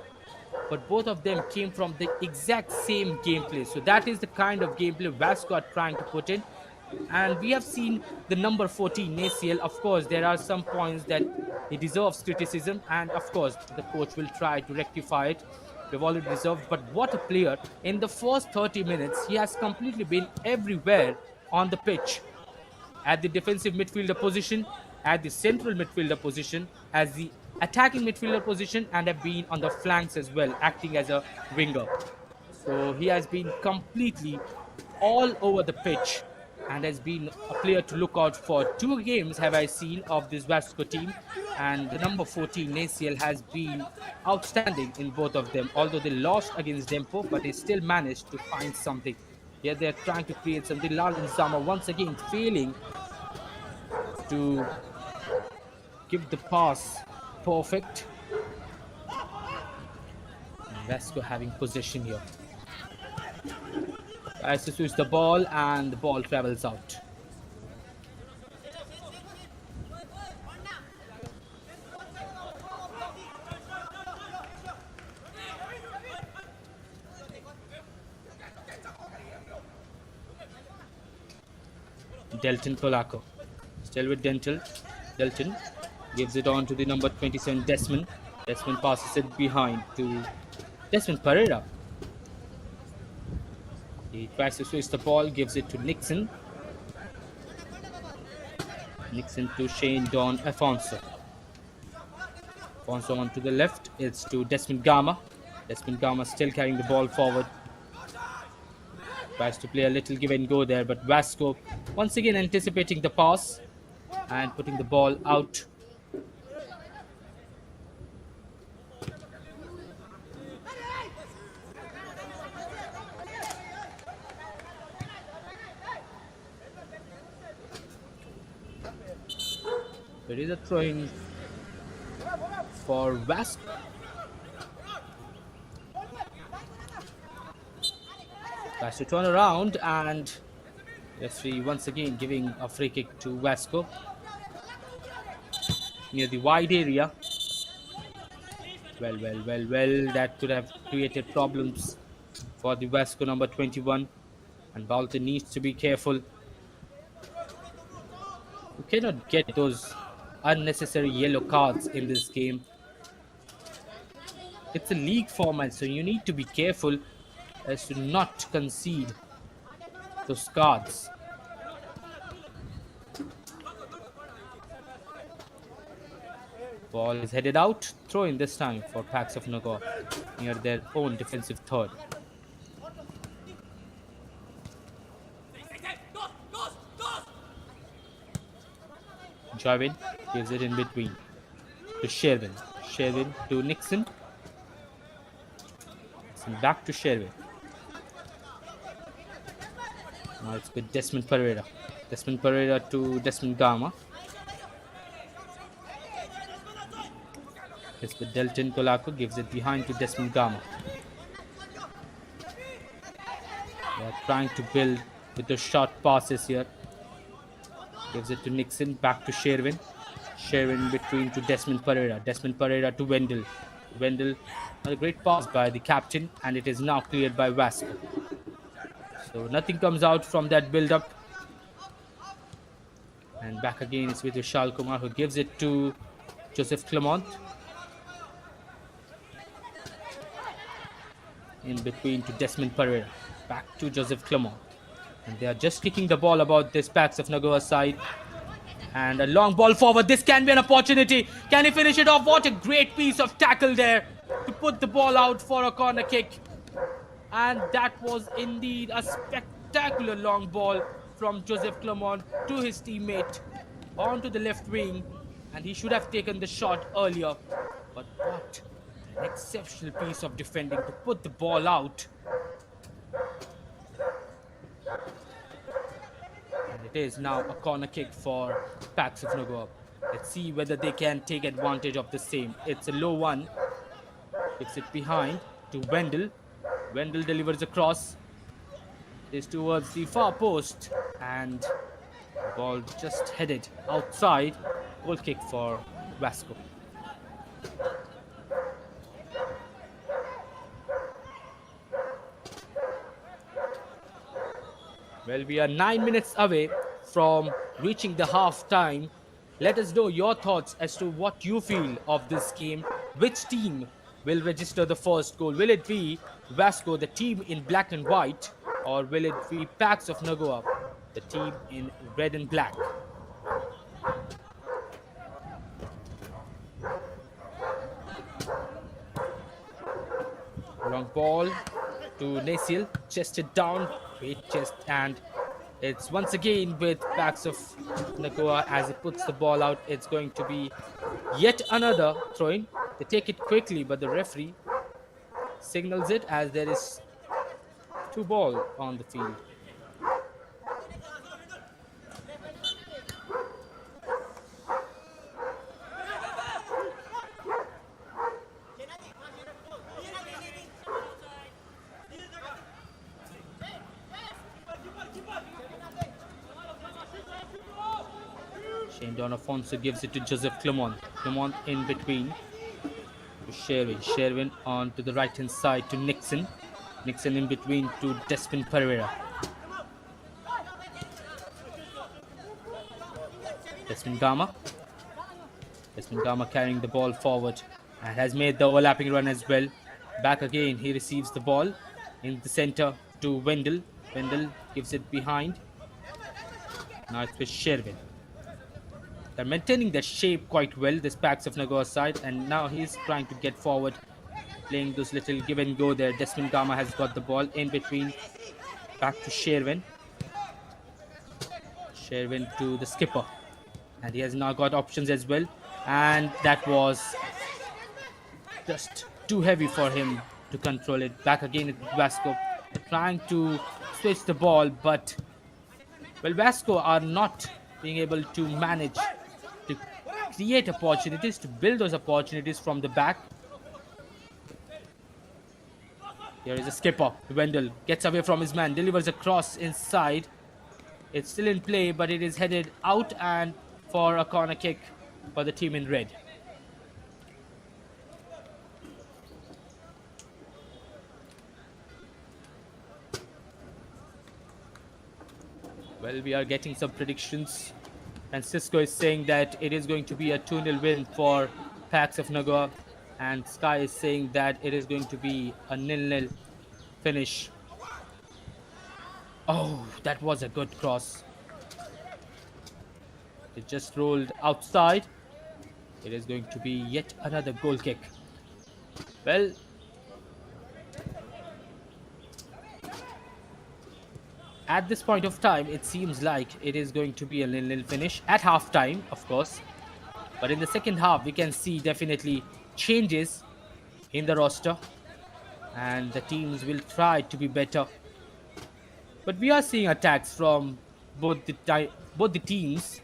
but both of them came from the exact same gameplay. So that is the kind of gameplay Vasco are trying to put in. And we have seen the number 14 Naciel. Of course, there are some points that he deserves criticism, and of course the coach will try to rectify it. We've already reserved, but what a player. In the first 30 minutes, he has completely been everywhere on the pitch. At the defensive midfielder position, at the central midfielder position, as the attacking midfielder position, and have been on the flanks as well, acting as a winger. So he has been completely all over the pitch and has been a player to look out for. 2 games have I seen of this Vasco team, and the number 14 Naciel has been outstanding in both of them. Although they lost against Dempo, but they still managed to find something. Here they're trying to create something. Lal Nzama once again failing to give the pass perfect. And Vasco having possession here. Tries to switch the ball, and the ball travels out. Delton Colaco. Still with Dental. Delton gives it on to the number 27 Desmond. Desmond passes it behind to Desmond Pereira. He tries to switch the ball, gives it to Nixon. Nixon to Shane Don Afonso. Afonso on to the left. It's to Desmond Gama. Desmond Gama still carrying the ball forward. Tries to play a little give and go there, but Vasco once again anticipating the pass and putting the ball out. There is a throw-in for Vasco. Tries to turn around, and referee once again giving a free kick to Vasco near the wide area. Well, that could have created problems for the Vasco number 21, and Bolton needs to be careful. You cannot get those unnecessary yellow cards in this game. It's a league format, so you need to be careful as to not concede those cards. Ball is headed out. Throw in this time for Pax of Nagoa near their own defensive third. Javin gives it in between to Sherwin. Sherwin to Nixon. Nixon back to Sherwin. Now it's with Desmond Pereira. Desmond Pereira to Desmond Gama. It's with Delton Colaco. Gives it behind to Desmond Gama. They are trying to build with the short passes here. Gives it to Nixon, back to Sherwin. Sherwin between to Desmond Pereira. Desmond Pereira to Wendell. Wendell, a great pass by the captain, and it is now cleared by Vasco. So nothing comes out from that build-up. And back again is with Vishal Kumar, who gives it to Joseph Clement. In between to Desmond Pereira. Back to Joseph Clement. And they are just kicking the ball about this Pax of Nagoa side. And a long ball forward. This can be an opportunity. Can he finish it off? What a great piece of tackle there to put the ball out for a corner kick. And that was indeed a spectacular long ball from Joseph Clement to his teammate onto the left wing. And he should have taken the shot earlier. But what an exceptional piece of defending to put the ball out. It is now a corner kick for Pax of Nagoa. Let's see whether they can take advantage of the same. It's a low one. Gives it behind to Wendell. Wendell delivers a cross. It is towards the far post. And the ball just headed outside. Goal kick for Vasco. Well, we are 9 minutes away from reaching the half time. Let us know your thoughts as to what you feel of this game. Which team will register the first goal? Will it be Vasco, the team in black and white, or will it be Pax of Nagoa, the team in red and black? Long ball to Nasil, chested down, great chest, and it's once again with Pax of Nagoa as he puts the ball out. It's going to be yet another throw-in. They take it quickly, but the referee signals it as there is 2 balls on the field. Shane Don Afonso gives it to Joseph Clement. Clement in between to Sherwin. Sherwin on to the right hand side to Nixon. Nixon in between to Desmond Pereira. Desmond Gama. Desmond Gama carrying the ball forward and has made the overlapping run as well. Back again, he receives the ball in the center to Wendell. Wendell gives it behind. Now it's with Sherwin. They're maintaining the shape quite well, this Packs of Nagoa side, and now he's trying to get forward, playing those little give and go there. Desmond Gama has got the ball in between. Back to Sherwin. Sherwin to the skipper. And he has now got options as well. And that was just too heavy for him to control it. Back again at Vasco. They're trying to switch the ball, but well, Vasco are not being able to manage to create opportunities, to build those opportunities from the back. Here is a skipper. Wendell gets away from his man, delivers a cross inside. It's still in play, but it is headed out and for a corner kick for the team in red. Well, we are getting some predictions. Francisco is saying that it is going to be a 2-0 win for Packs of Nagoa. And Sky is saying that it is going to be a 0-0 finish. Oh, that was a good cross. It just rolled outside. It is going to be yet another goal kick. Well, at this point of time, it seems like it is going to be a 0-0 finish at halftime, of course. But in the second half, we can see definitely changes in the roster. And the teams will try to be better. But we are seeing attacks from both the teams.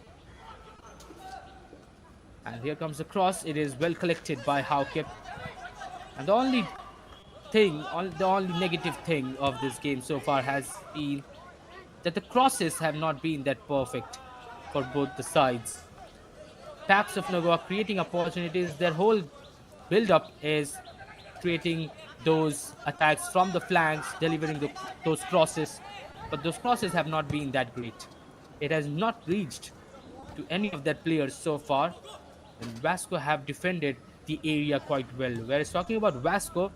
And here comes the cross. It is well collected by Haukip. And the only negative thing of this game so far has been that the crosses have not been that perfect for both the sides. Packs of Nagoa creating opportunities. Their whole build-up is creating those attacks from the flanks, delivering those crosses. But those crosses have not been that great. It has not reached to any of their players so far. And Vasco have defended the area quite well. Whereas talking about Vasco,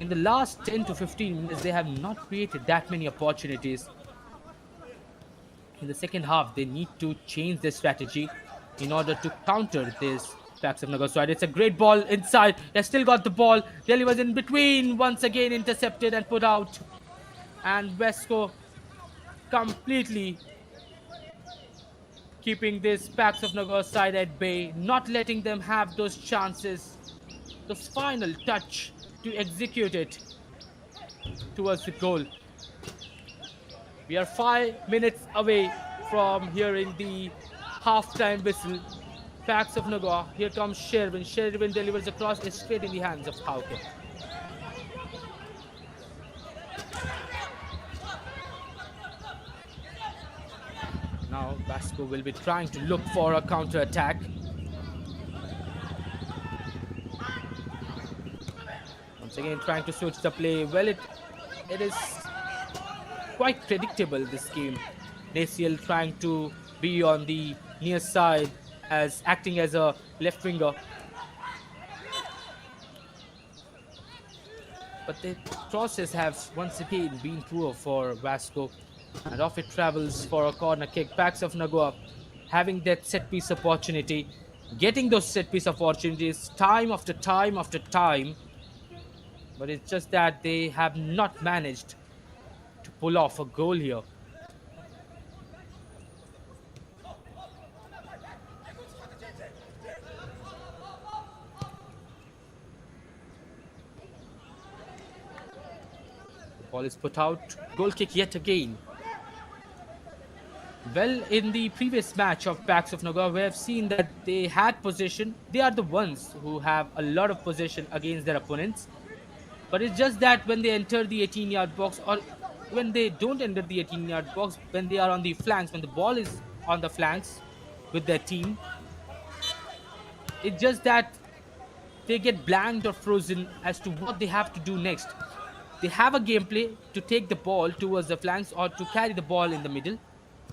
in the last 10 to 15 minutes, they have not created that many opportunities. In the second half, they need to change their strategy in order to counter this Packs of Nagoa side. It's a great ball inside. They still got the ball. Delivers in between. Once again intercepted and put out. And Vasco completely keeping this Packs of Nagoa side at bay, not letting them have those chances, those final touch to execute it towards the goal. We are 5 minutes away from hearing the halftime whistle. Packs of Nagoa. Here comes Sherwin. Sherwin delivers a cross. It's straight in the hands of Hauke. Now Vasco will be trying to look for a counter attack. Once again trying to switch the play. Well, it is quite predictable, this game. Naciel trying to be on the near side as acting as a left winger. But the crosses have once again been poor for Vasco. And off it travels for a corner kick. Packs of Nagoa having that set piece opportunity, getting those set piece opportunities time after time after time. But it's just that they have not managed to pull off a goal here. The ball is put out. Goal kick yet again. Well, in the previous match of Packs of Nagoa, we have seen that they had possession. They are the ones who have a lot of possession against their opponents. But it's just that when they enter the 18-yard box, or when they don't enter the 18-yard box, when they are on the flanks, when the ball is on the flanks with their team, it's just that they get blanked or frozen as to what they have to do next. They have a gameplay to take the ball towards the flanks or to carry the ball in the middle.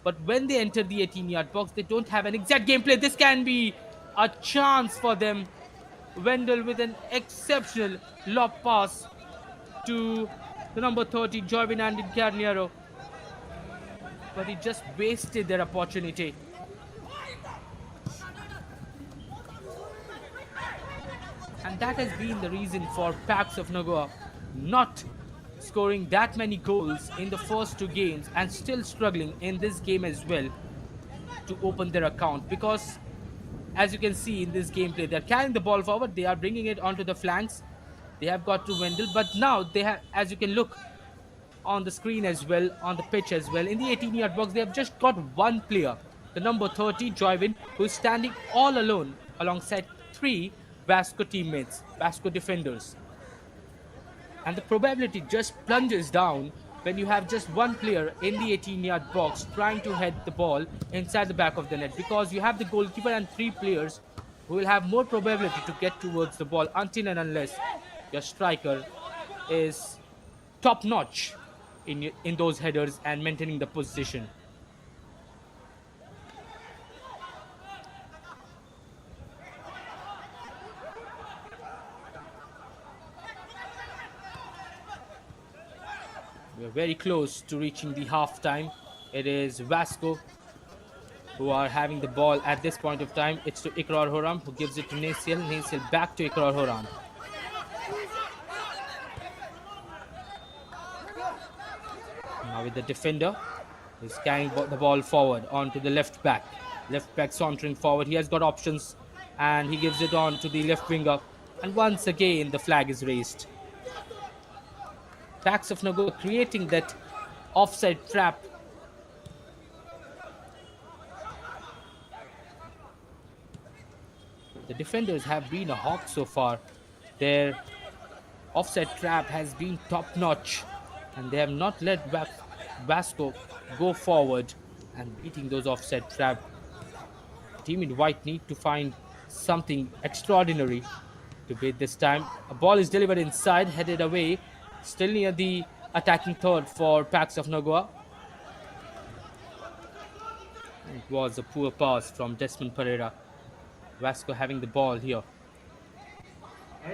but when they enter the 18-yard box, they don't have an exact gameplay. This can be a chance for them. Wendell with an exceptional lob pass to the number 30, Joyvin and Carniero. But he just wasted their opportunity. And that has been the reason for Pax of Nagoa not scoring that many goals in the first two games and still struggling in this game as well to open their account. Because as you can see in this gameplay, they're carrying the ball forward, they are bringing it onto the flanks. They have got to Wendell, but now they have, as you can look on the screen as well, on the pitch as well, in the 18-yard box, they have just got one player, the number 30, Joyvin, who is standing all alone alongside three Vasco teammates, Vasco defenders. And the probability just plunges down when you have just one player in the 18-yard box trying to head the ball inside the back of the net, because you have the goalkeeper and three players who will have more probability to get towards the ball until and unless your striker is top-notch in those headers and maintaining the position. We're very close to reaching the half-time. It is Vasco who are having the ball at this point of time. It's to Ikrar Horam, who gives it to Nasil. Nasil back to Ikrar Horam. Now with the defender, he's carrying the ball forward onto the left back. Left back sauntering forward. He has got options and he gives it on to the left winger. And once again, the flag is raised. Pax of Nagoa creating that offside trap. The defenders have been a hawk so far. Their offside trap has been top-notch, and they have not let Vasco go forward and beating those offside trap. The team in white need to find something extraordinary to beat this time. A ball is delivered inside, headed away. Still near the attacking third for Pax of Nagoa. It was a poor pass from Desmond Pereira. Vasco having the ball here.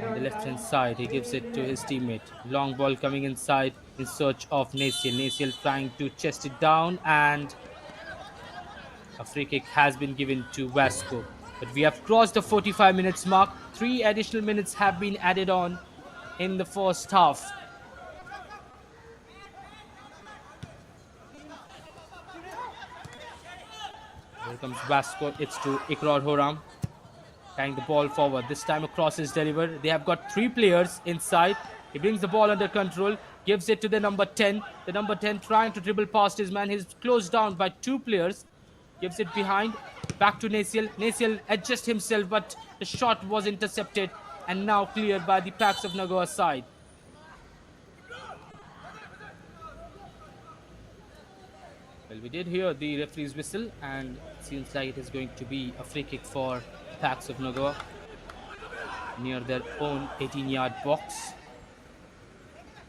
On the left hand side, he gives it to his teammate. Long ball coming inside in search of Nasil. Nasil trying to chest it down, and a free kick has been given to Vasco. But we have crossed the 45 minutes mark. 3 additional minutes have been added on in the first half. Here comes Vasco. It's to Ikrar Horam. Carrying the ball forward. This time a cross is delivered. They have got 3 players inside. He brings the ball under control. Gives it to the number 10. The number 10 trying to dribble past his man. He's closed down by 2 players. Gives it behind. Back to Nasil. Nasil adjusts himself, but the shot was intercepted and now cleared by the Pax of Nagoa side. Well, we did hear the referee's whistle, and it seems like it is going to be a free kick for Pax of Nagoa near their own 18-yard box.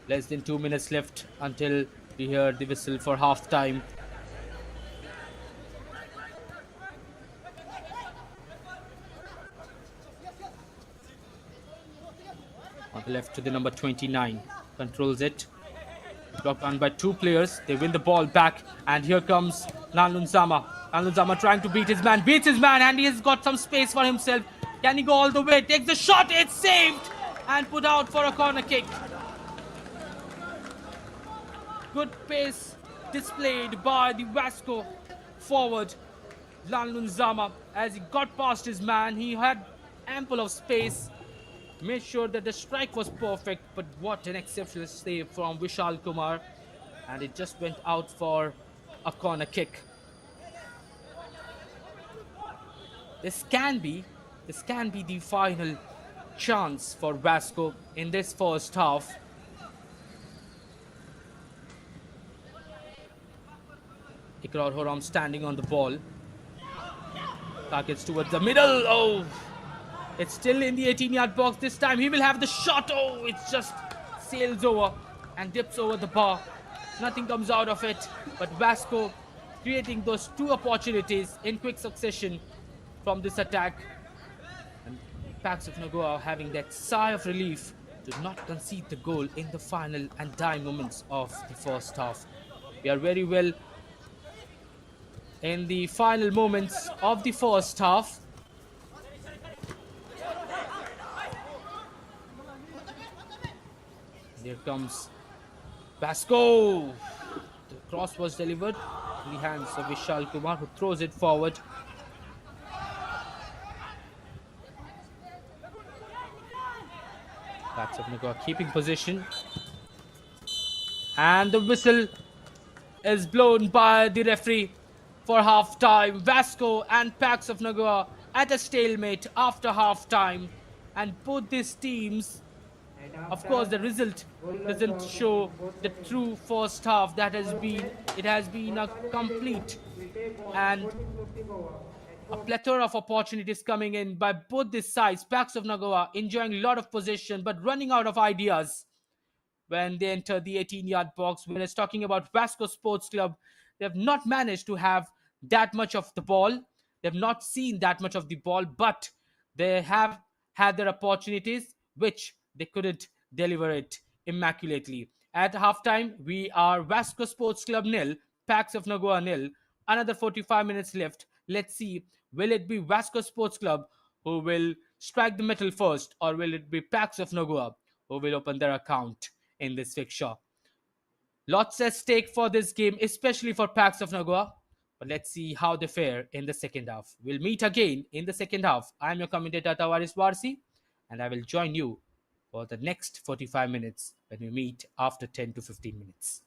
Less than 2 minutes left until we hear the whistle for half-time. On the left to the number 29. Controls it. Blocked on by 2 players. They win the ball back. And here comes Nanlunzama. Nanlunzama trying to beat his man. Beats his man, and he has got some space for himself. Can he go all the way? Takes the shot. It's saved. And put out for a corner kick. Good pace displayed by the Vasco forward. Nanlunzama. As he got past his man, he had ample of space. Made sure that the strike was perfect, but what an exceptional save from Vishal Kumar, and it just went out for a corner kick. This can be the final chance for Vasco in this first half. Ikrar Horam standing on the ball. Targets towards the middle. Oh! It's still in the 18-yard box. This time he will have the shot. Oh, it just sails over and dips over the bar. Nothing comes out of it. But Vasco creating those two opportunities in quick succession from this attack. And Packs of Nagoa having that sigh of relief to not concede the goal in the final and dying moments of the first half. We are very well in the final moments of the first half. And here comes Vasco. The cross was delivered in the hands of Vishal Kumar, who throws it forward. Packs of Nagoa keeping position. And the whistle is blown by the referee for half time. Vasco and Packs of Nagoa at a stalemate after half time. And both these teams, And of course, the after result goalless doesn't draw show between both the the teams. true first half. Our next It has been a Stalemate Stadium complete will take on and Sporting Club Nagoa at a home. plethora of opportunities coming in by both these sides. Packs of Nagoa enjoying a lot of possession but running out of ideas when they enter the 18-yard box. When it's talking about Vasco Sports Club, they have not managed to have that much of the ball. They have not seen that much of the ball, but they have had their opportunities, which they couldn't deliver it immaculately. At halftime, we are Vasco Sports Club nil, Packs of Nagoa nil. Another 45 minutes left. Let's see, will it be Vasco Sports Club who will strike the metal first, or will it be Packs of Nagoa who will open their account in this fixture? Lots at stake for this game, especially for Packs of Nagoa. But let's see how they fare in the second half. We'll meet again in the second half. I'm your commentator Tavares Warsi, and I will join you for the next 45 minutes when we meet after 10 to 15 minutes.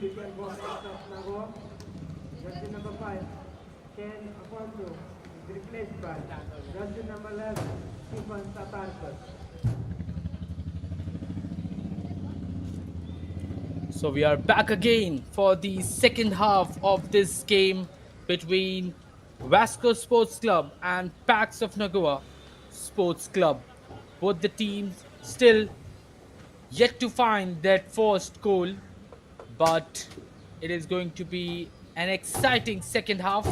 became boss of Nagoa. Jersey number 5, Ken Afonso, is replaced by jersey number 11, Stephen Tatarkar. So we are back again for the second half of this game between Vasco Sports Club and Pax of Nagoa Sports Club. Both the teams still yet to find that first goal, but it is going to be an exciting second half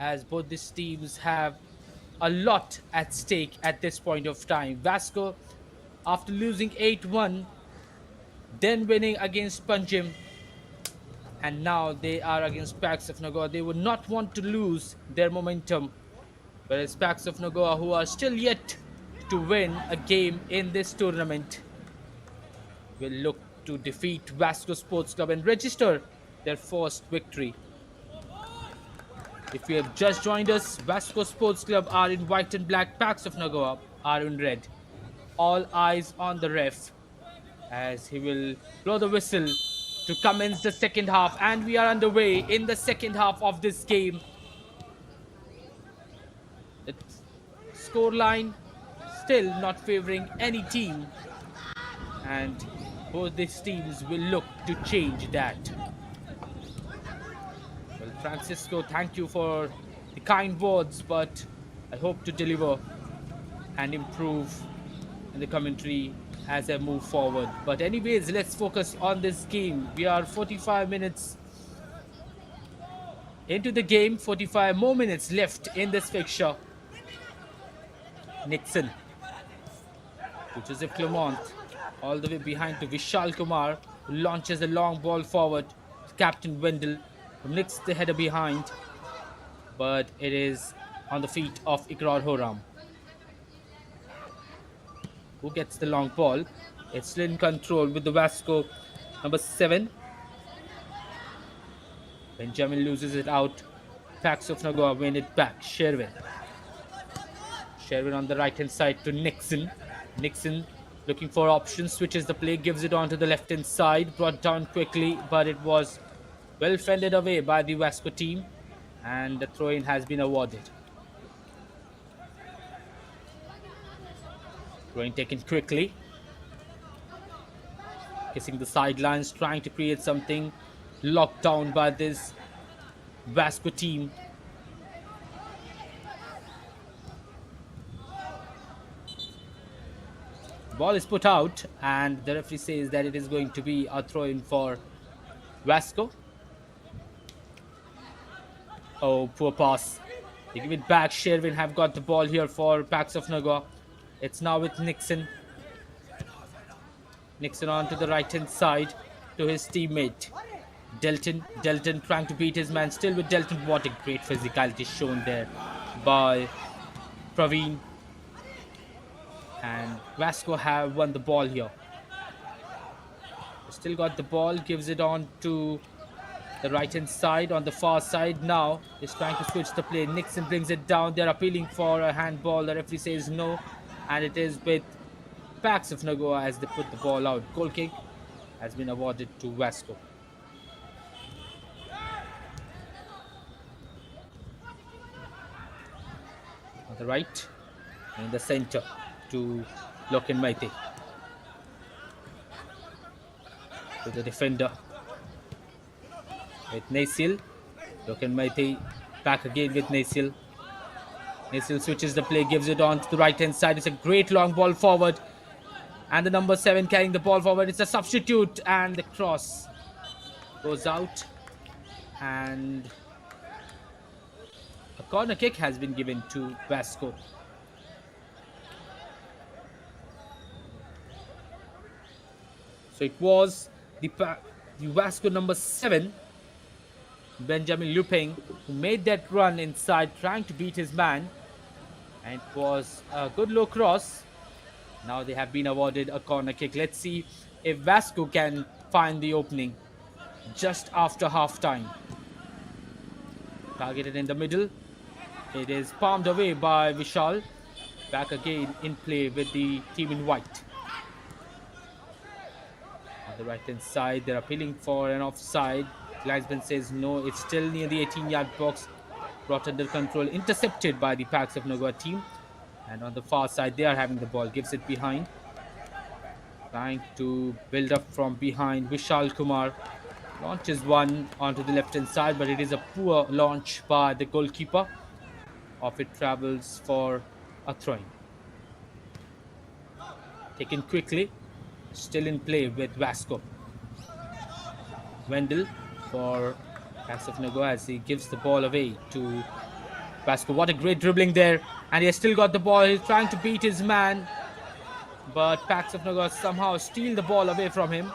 as both these teams have a lot at stake at this point of time. Vasco, after losing 8-1, then winning against Panjim, and now they are against Pax of Nagoa. They would not want to lose their momentum, whereas Pax of Nagoa, who are still yet to win a game in this tournament, will look to defeat Vasco Sports Club and register their first victory. If you have just joined us, Vasco Sports Club are in white and black, Pax of Nagoa are in red. All eyes on the ref as he will blow the whistle to commence the second half, and we are underway in the second half of this game. The scoreline still not favoring any team, and both these teams will look to change that. Well, Francisco, thank you for the kind words, but I hope to deliver and improve in the commentary as I move forward. But anyways, let's focus on this game. We are 45 minutes into the game, 45 more minutes left in this fixture. Nixon to Joseph Clement, all the way behind to Vishal Kumar, who launches a long ball forward to Captain Wendell, who nicks the header behind, but it is on the feet of Ikrar Horam, who gets the long ball. It's still in control with the Vasco number 7. Benjamin loses it out. Pax of Nagoa win it back. Sherwin on the right hand side to Nixon. Nixon looking for options, switches the play, gives it on to the left hand side, brought down quickly, but it was well fended away by the Vasco team, and the throw-in has been awarded. Throw-in taken quickly, kissing the sidelines, trying to create something, locked down by this Vasco team. Ball is put out, and the referee says that it is going to be a throw-in for Vasco. Oh, poor pass. They give it back. Sherwin have got the ball here for Pax of Nagoa. It's now with Nixon. Nixon on to the right-hand side to his teammate. Delton trying to beat his man. Still with Delton. What a great physicality shown there by Praveen. And Vasco have won the ball here. Still got the ball. Gives it on to the right-hand side. On the far side now is trying to switch the play. Nixon brings it down. They're appealing for a handball. The referee says no. And it is with Pax of Nagoa as they put the ball out. Goal kick has been awarded to Vasco. On the right, in the center to Loken Maite. To the defender with Nasil. Loken Maite back again with Nasil. Nasil switches the play, gives it on to the right hand side. It's a great long ball forward. And the number 7 carrying the ball forward. It's a substitute, and the cross goes out. And a corner kick has been given to Vasco. So it was the Vasco number 7, Benjamin Luping, who made that run inside trying to beat his man. And it was a good low cross. Now they have been awarded a corner kick. Let's see if Vasco can find the opening just after half time. Targeted in the middle. It is palmed away by Vishal. Back again in play with the team in white. On the right hand side. They're appealing for an offside. Linesman says no, it's still near the 18-yard box. Brought under control, intercepted by the Packs of Nagoa team. And on the far side, they are having the ball, gives it behind. Trying to build up from behind. Vishal Kumar launches one onto the left hand side, but it is a poor launch by the goalkeeper. Off it travels for a throw-in. Taken quickly, still in play with Vasco. Wendell for Packs of Nagoa as he gives the ball away to Vasco. What a great dribbling there, and he has still got the ball. He's trying to beat his man, but Packs of Nagoa somehow steal the ball away from him.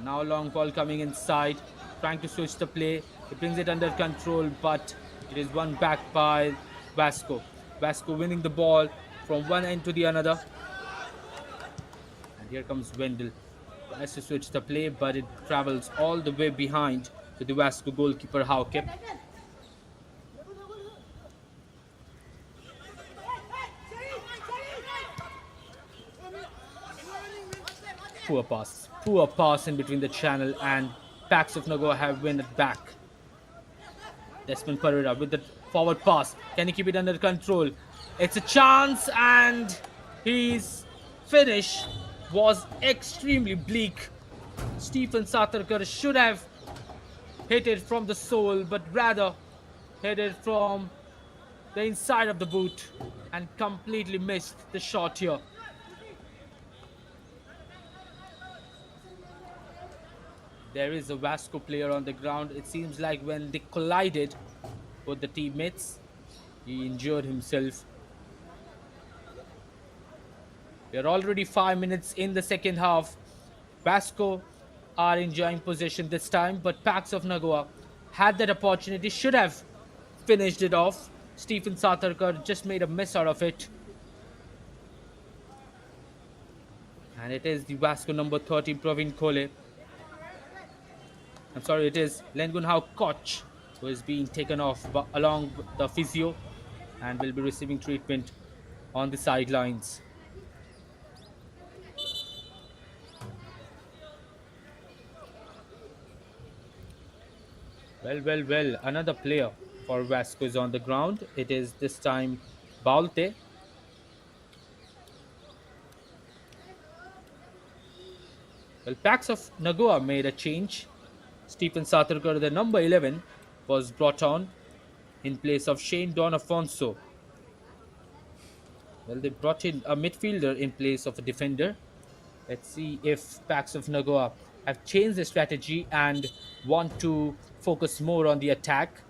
Now long ball coming inside, trying to switch the play. He brings it under control, but it is won back by Vasco. Vasco winning the ball from one end to the another. And here comes Wendell. Tries to switch the play, but it travels all the way behind to the Vasco goalkeeper Hauke. Poor pass in between the channel, and Packs of Nagoa have won it back. Desmond Pereira with the forward pass. Can he keep it under control? It's a chance, and his finish was extremely bleak. Stephen Satarkar should have hit it from the sole, but rather hit it from the inside of the boot and completely missed the shot here. There is a Vasco player on the ground. It seems like when they collided with the teammates, he injured himself. We are already 5 minutes in the second half. Vasco are enjoying possession this time, but Packs of Nagoa had that opportunity, should have finished it off. Stephen Satarkar just made a mess out of it. And it is the Vasco number 30, Praveen Kole. I'm sorry, it is Lengunhao Koch who is being taken off along the physio and will be receiving treatment on the sidelines. Well, another player for Vasco is on the ground. It is this time Baulte. Well, Packs of Nagoa made a change. Stephen Satarkar, the number 11, was brought on in place of Shane Don Afonso. Well, they brought in a midfielder in place of a defender. Let's see if Packs of Nagoa have changed their strategy and want to focus more on the attack.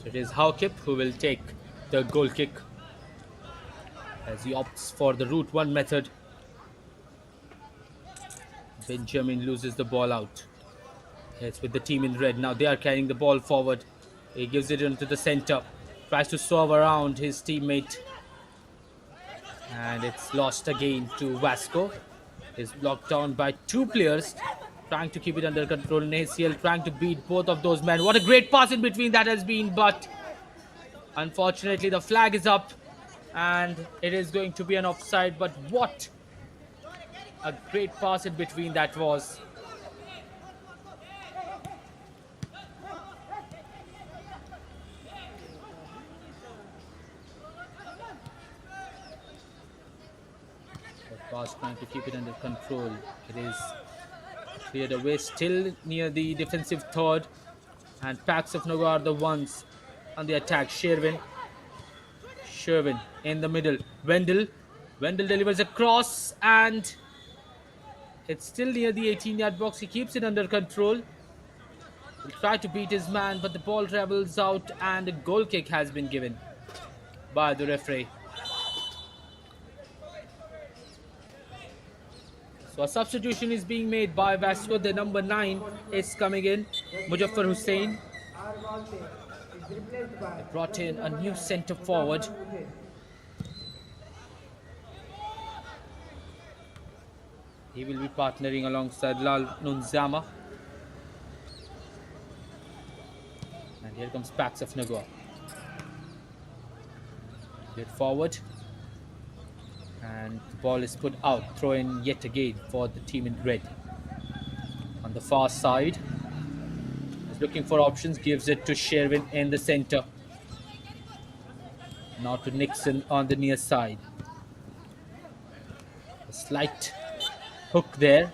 So it is Haukip who will take the goal kick as he opts for the route one method. Benjamin loses the ball out. It's with the team in red. Now they are carrying the ball forward. He gives it into the center. Tries to serve around his teammate. And it's lost again to Vasco. It's blocked down by two players. Trying to keep it under control. Naciel trying to beat both of those men. What a great pass in between that has been. But unfortunately the flag is up. And it is going to be an offside. But what a great pass in between that was. Pass trying to keep it under control. It is cleared away, still near the defensive third, and Packs of Nagoa are the ones on the attack. Sherwin in the middle. Wendell Wendell delivers a cross and it's still near the 18-yard box. He keeps it under control. He'll try to beat his man, but the ball travels out and a goal kick has been given by the referee. So a substitution is being made by Vasco. The number 9 is coming in, Mujaffar Hussain. Arvalde is replaced by Brought in a new centre forward. He will be partnering alongside Lal Nunzama. And here comes Pax of Nagoa. Get forward. And the ball is put out. Throw in yet again for the team in red. On the far side. He's looking for options. Gives it to Sherwin in the centre. Now to Nixon on the near side. A slight hook there.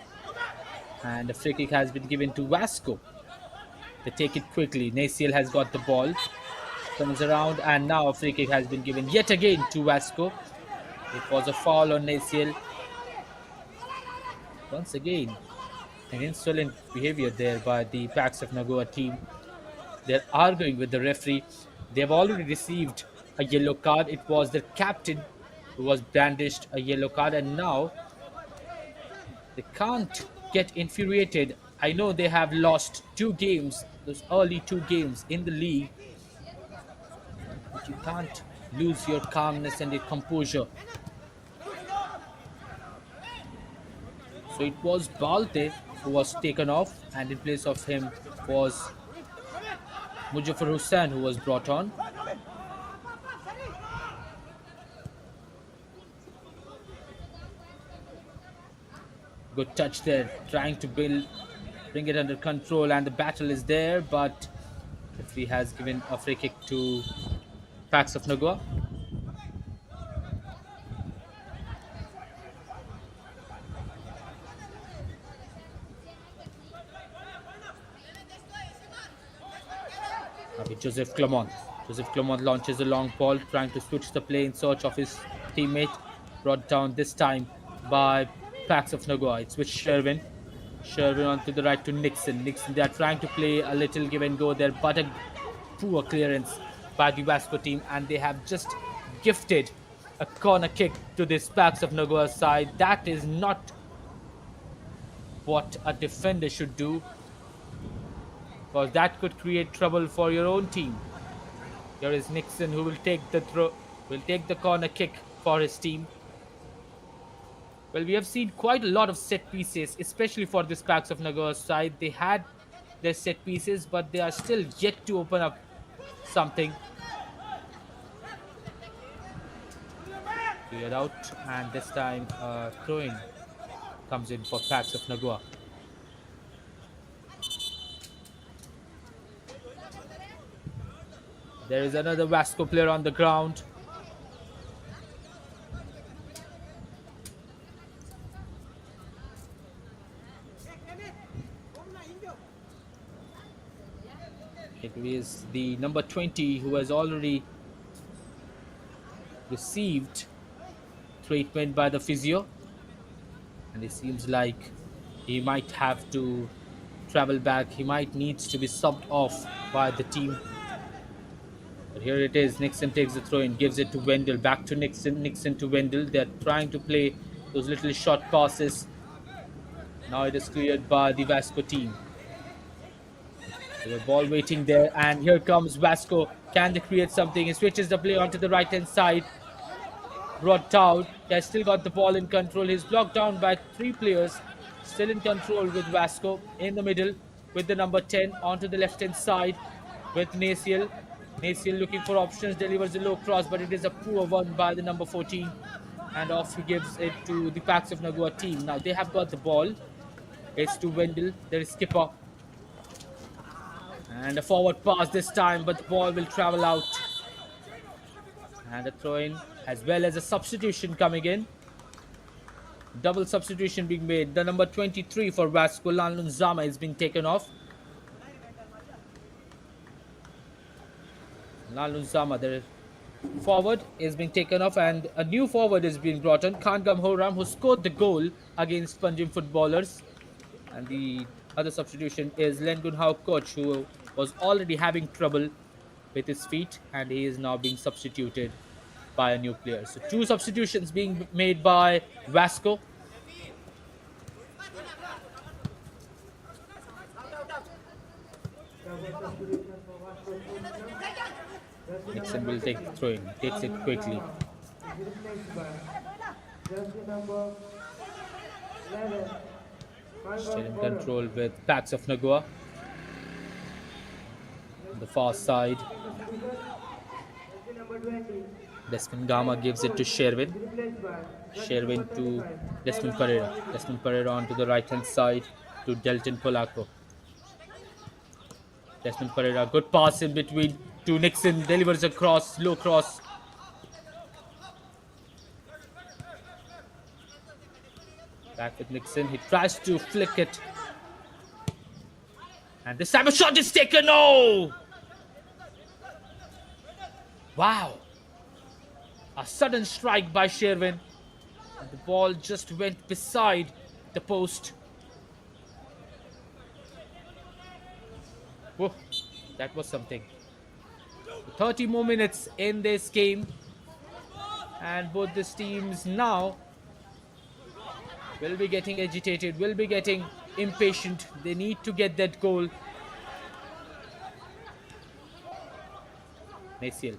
And a free kick has been given to Vasco. They take it quickly. Naciel has got the ball. Comes around and now a free kick has been given yet again to Vasco. It was a foul on Naciel. Once again, an insolent behavior there by the Pax of Nagoa team. They're arguing with the referee. They've already received a yellow card. It was the captain who was brandished a yellow card, and now they can't get infuriated. I know they have lost 2 games, those early 2 games in the league, but you can't lose your calmness and your composure. So it was Balte who was taken off, and in place of him was Mujaffar Hussain who was brought on. Good touch there, trying to bring it under control, and the battle is there, but the referee has given a free kick to Pax of Nagoa. Joseph Clement. Joseph Clement launches a long ball, trying to switch the play in search of his teammate. Brought down this time by Pax of Nagoa. It's with Sherwin. Sherwin onto the right to Nixon. Nixon, they are trying to play a little give and go there, but a poor clearance by the Vasco team, and they have just gifted a corner kick to this Pax of Nagoa side. That is not what a defender should do, because that could create trouble for your own team. Here is Nixon who will take the corner kick for his team. Well, we have seen quite a lot of set pieces, especially for this Pax of Nagoa side. They had their set pieces, but they are still yet to open up something. Cleared out, and this time throw-in comes in for Pax of Nagoa. There is another Vasco player on the ground. It is the number 20 who has already received treatment by the physio, and it seems like he might have to travel back. He might needs to be subbed off by the team. But here it is. Nixon takes the throw in, gives it to Wendell. Back to Nixon. Nixon to Wendell. They're trying to play those little short passes. Now it is cleared by the Vasco team. The ball waiting there, and here comes Vasco. Can they create something? He switches the play onto the right hand side. Brought down. He has still got the ball in control. He's blocked down by 3 players. Still in control with Vasco in the middle with the number 10 onto the left hand side with Naciel. Naciel looking for options, delivers a low cross, but it is a poor one by the number 14. And off he gives it to the Pax of Nagoa team. Now they have got the ball. It's to Wendell. There is Skipper. And a forward pass this time, but the ball will travel out. And a throw-in, as well as a substitution coming in. Double substitution being made. The number 23 for Vasco, Lanlunzama, is being taken off. Lanlunzama, there forward is being taken off and a new forward is being brought on, Khangam Horam, who scored the goal against Punjab footballers. And the other substitution is Lengun Hao Koch, who was already having trouble with his feet and he is now being substituted by a new player. So two substitutions being made by Vasco. Double substitution for Vasco Sports Club. Jersey Nixon number will take the throw in, takes it 27, quickly. is replaced by jersey number 11, Still in Khangam control with Pax of Nagoa on the far side. Jersey number 20 Desmond Gama gives it to Sherwin. is replaced by Sherwin to Desmond Pereira. Desmond Pereira onto the right hand side to Delton Polacco. Desmond Pereira, good pass in between to Nixon, delivers a cross, low cross. Back with Nixon, he tries to flick it. And this time a shot is taken, no! Wow! A sudden strike by Sherwin. And the ball just went beside the post. Whoa, that was something. 30 more minutes in this game. And both these teams now will be getting agitated, will be getting impatient. They need to get that goal. Nasiel.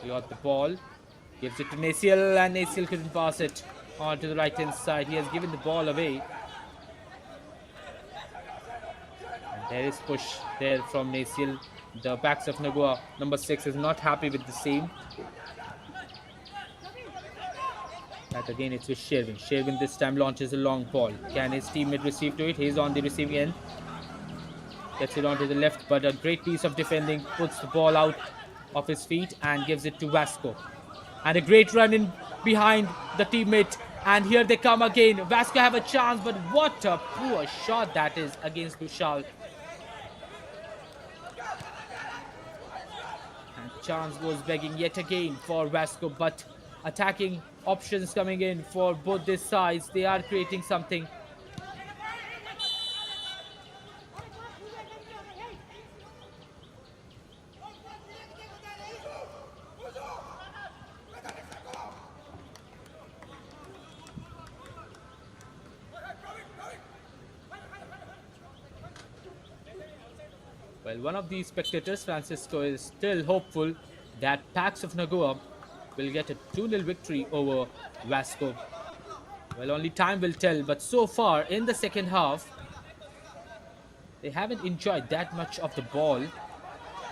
He got the ball, gives it to Nasiel, and Nasiel couldn't pass it on to the right hand side. He has given the ball away. And there is push there from Nasiel. The backs of Nagoa, number 6, is not happy with the same. That again, it's with Sherwin. Sherwin this time launches a long ball. Can his teammate receive to it? He's on the receiving end. Gets it onto the left, but a great piece of defending puts the ball out of his feet and gives it to Vasco. And a great run in behind the teammate. And here they come again. Vasco have a chance, but what a poor shot that is against Vishal. And chance was begging yet again for Vasco, but attacking options coming in for both these sides. They are creating something. Well, one of the spectators, Francisco, is still hopeful that Pax of Nagoa will get a 2-0 victory over Vasco. Well, only time will tell, but so far in the second half, they haven't enjoyed that much of the ball.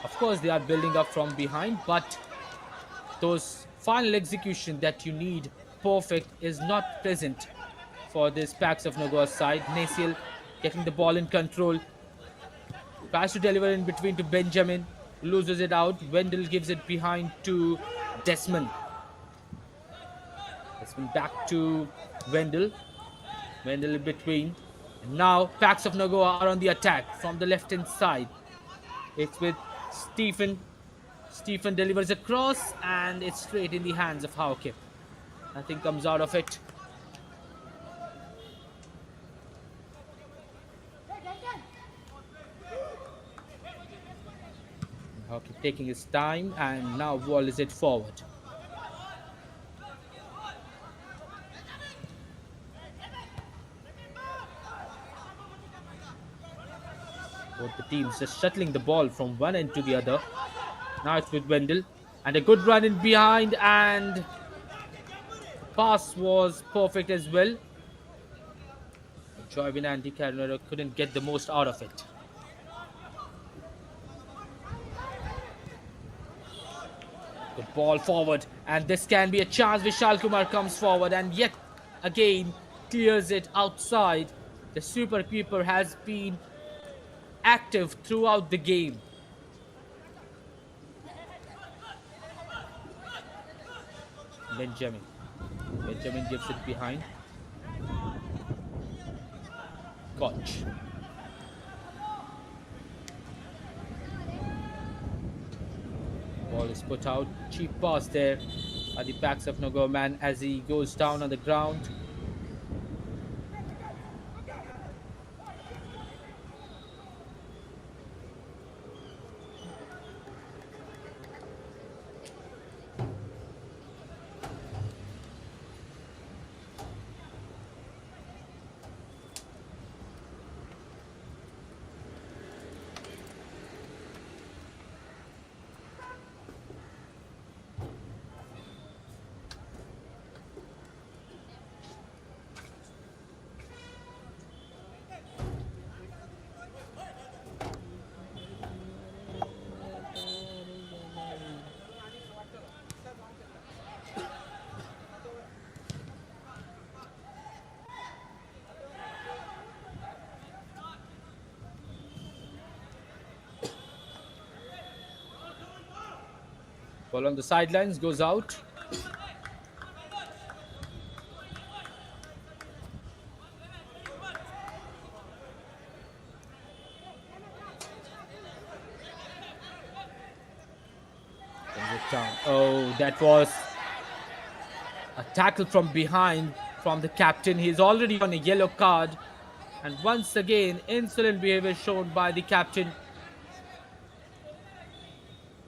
Of course, they are building up from behind, but those final execution that you need perfect is not present for this Pax of Nagoa side. Nasiel getting the ball in control. Tries to deliver in between to Benjamin. Loses it out. Wendell gives it behind to Desmond. Desmond back to Wendell. Wendell in between. And now Pax of Nagoa are on the attack from the left hand side. It's with Stephen. Stephen delivers a cross and it's straight in the hands of Hauke. Nothing comes out of it. Hauke taking his time and now volleys it forward. Both the teams just shuttling the ball from one end to the other. Now it's with Wendell. And a good run in behind and the pass was perfect as well. Joyvin and Di Carnero couldn't get the most out of it. The ball forward and this can be a chance. Vishal Kumar comes forward and yet again clears it outside. The super keeper has been active throughout the game. Benjamin gives it behind. Koch. Ball is put out. Cheap pass there by the Packs of Nagoa man as he goes down on the ground. Ball on the sidelines goes out. Brings it down. Oh, that was a tackle from behind from the captain. He's already on a yellow card. And once again, insolent behavior shown by the captain.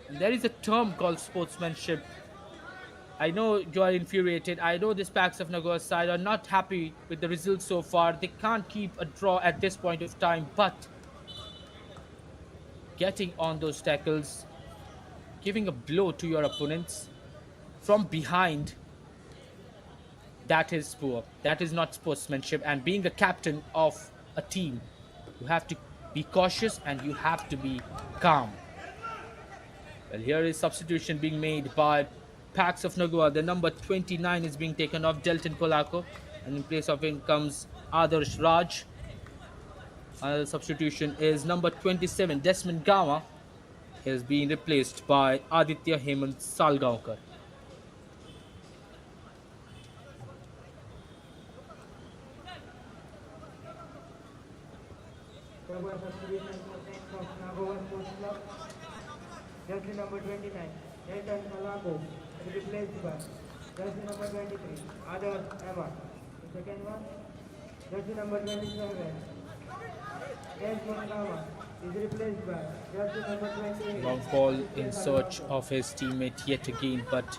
And there is a term called sportsmanship. I know you are infuriated. I know these Packs of Nagoa side are not happy with the results so far. They can't keep a draw at this point of time, but getting on those tackles, giving a blow to your opponents from behind, that is poor. That is not sportsmanship. And being a captain of a team, you have to be cautious and you have to be calm. Well, here is substitution being made by Packs of Nagoa. The number 29 is being taken off, Delton Polako, and in place of him comes Adarsh Raj. Another substitution is number 27, Desmond Gawa, is being replaced by Aditya Hemant Salgaonkar. Nagoa substitution for kickoff Nagoa Sports Club. Jersey number 29, Delton Polako, is replaced by jersey number 23, Adarsh Emma. The second one, jersey number 27, Desmond Gawa, is replaced by jersey number 28. Long ball in search of his teammate yet again, but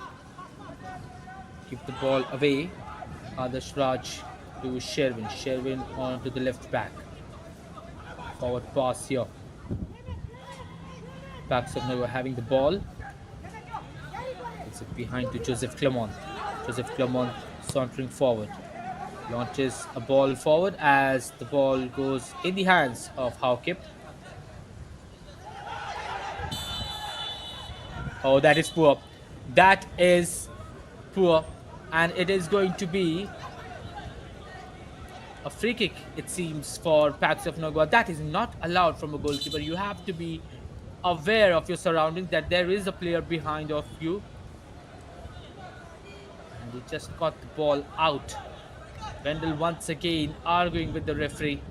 keep the ball away. Adarsh Raj to Sherwin. Sherwin on to the left back. Forward pass here. Packs of Nagoa having the ball. It's it behind to Joseph Clermont. Joseph Clermont sauntering forward. Launches a ball forward as the ball goes in the hands of Howkip. Oh, that is poor. That is poor. And it is going to be a free kick, it seems, for Packs of Nagoa. That is not allowed from a goalkeeper. You have to be aware of your surroundings, that there is a player behind of you. And he just got the ball out. Wendell once again arguing with the referee.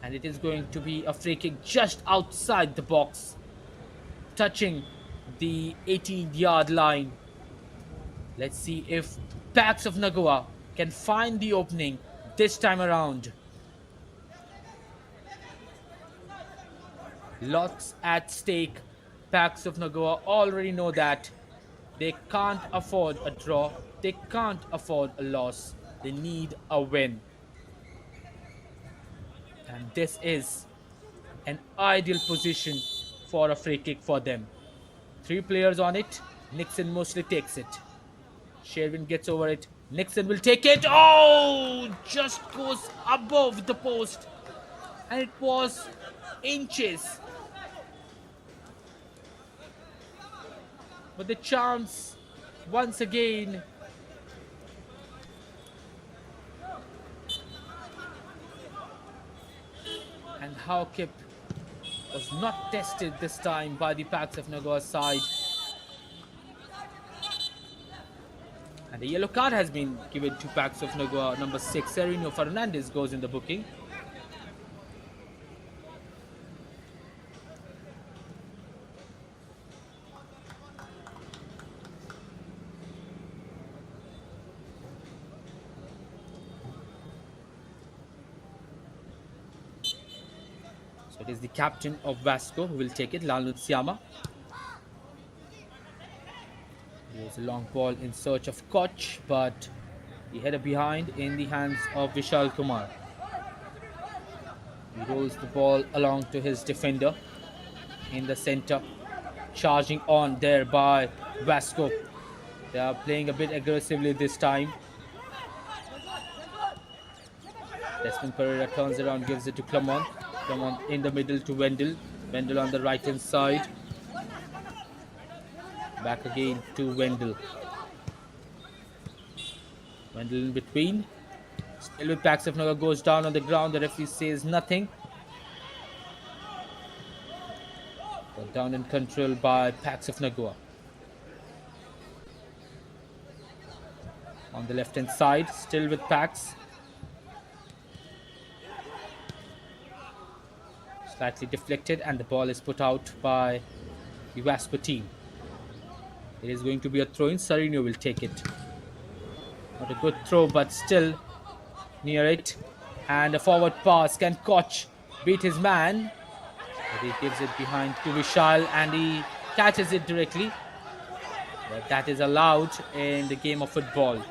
And it is going to be a free kick just outside the box, touching the 18-yard line. Let's see if Packs of Nagoa can find the opening this time around. Lots at stake. Packs of Nagoa already know that they can't afford a draw. They can't afford a loss. They need a win. And this is an ideal position for a free kick for them. 3 players on it. Nixon mostly takes it. Sherwin gets over it. Nixon will take it. Oh! Just goes above the post. And it was inches. But the chance once again. And Howkip was not tested this time by the Packs of Nagoa side. And a yellow card has been given to Packs of Nagoa. Number 6, Sereno Fernandez, goes in the booking. So it is the captain of Vasco who will take it, Lalun Siama. Here's a long ball in search of Koch, but the header behind in the hands of Vishal Kumar. He rolls the ball along to his defender in the center. Charging on there by Vasco. They are playing a bit aggressively this time. Desmond Pereira turns around, gives it to Clermont. Clermont in the middle to Wendell. Wendell on the right hand side. Back again to Wendell. Wendell in between. Still with Pax of Nagoa, goes down on the ground. The referee says nothing. But down in control by Pax of Nagoa. On the left hand side, still with Pax. Slightly deflected, and the ball is put out by the Vasco team. It is going to be a throw in. Sarino will take it. Not a good throw, but still near it. And a forward pass. Can Koch beat his man? But he gives it behind to Vishal, and he catches it directly. But that is allowed in the game of football.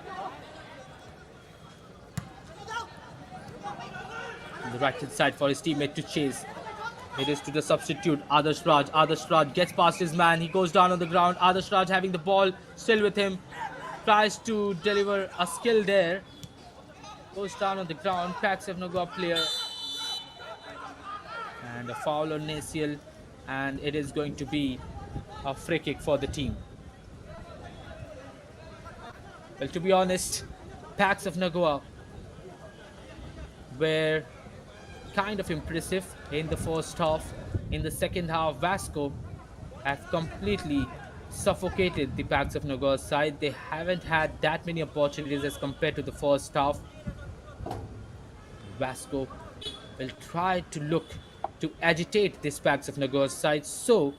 On the right hand side for his teammate to chase. It is to the substitute, Adarsh Raj. Adarsh Raj gets past his man. He goes down on the ground. Adarsh Raj having the ball still with him. Tries to deliver a skill there. Goes down on the ground. Pax of Nagoa player. And a foul on Nasiel. And it is going to be a free kick for the team. Well, to be honest, Pax of Nagoa were kind of impressive in the first half. In the second half, Vasco have completely suffocated the Pax of Nagoa side. They haven't had that many opportunities as compared to the first half. Vasco will try to look to agitate this Pax of Nagoa side, so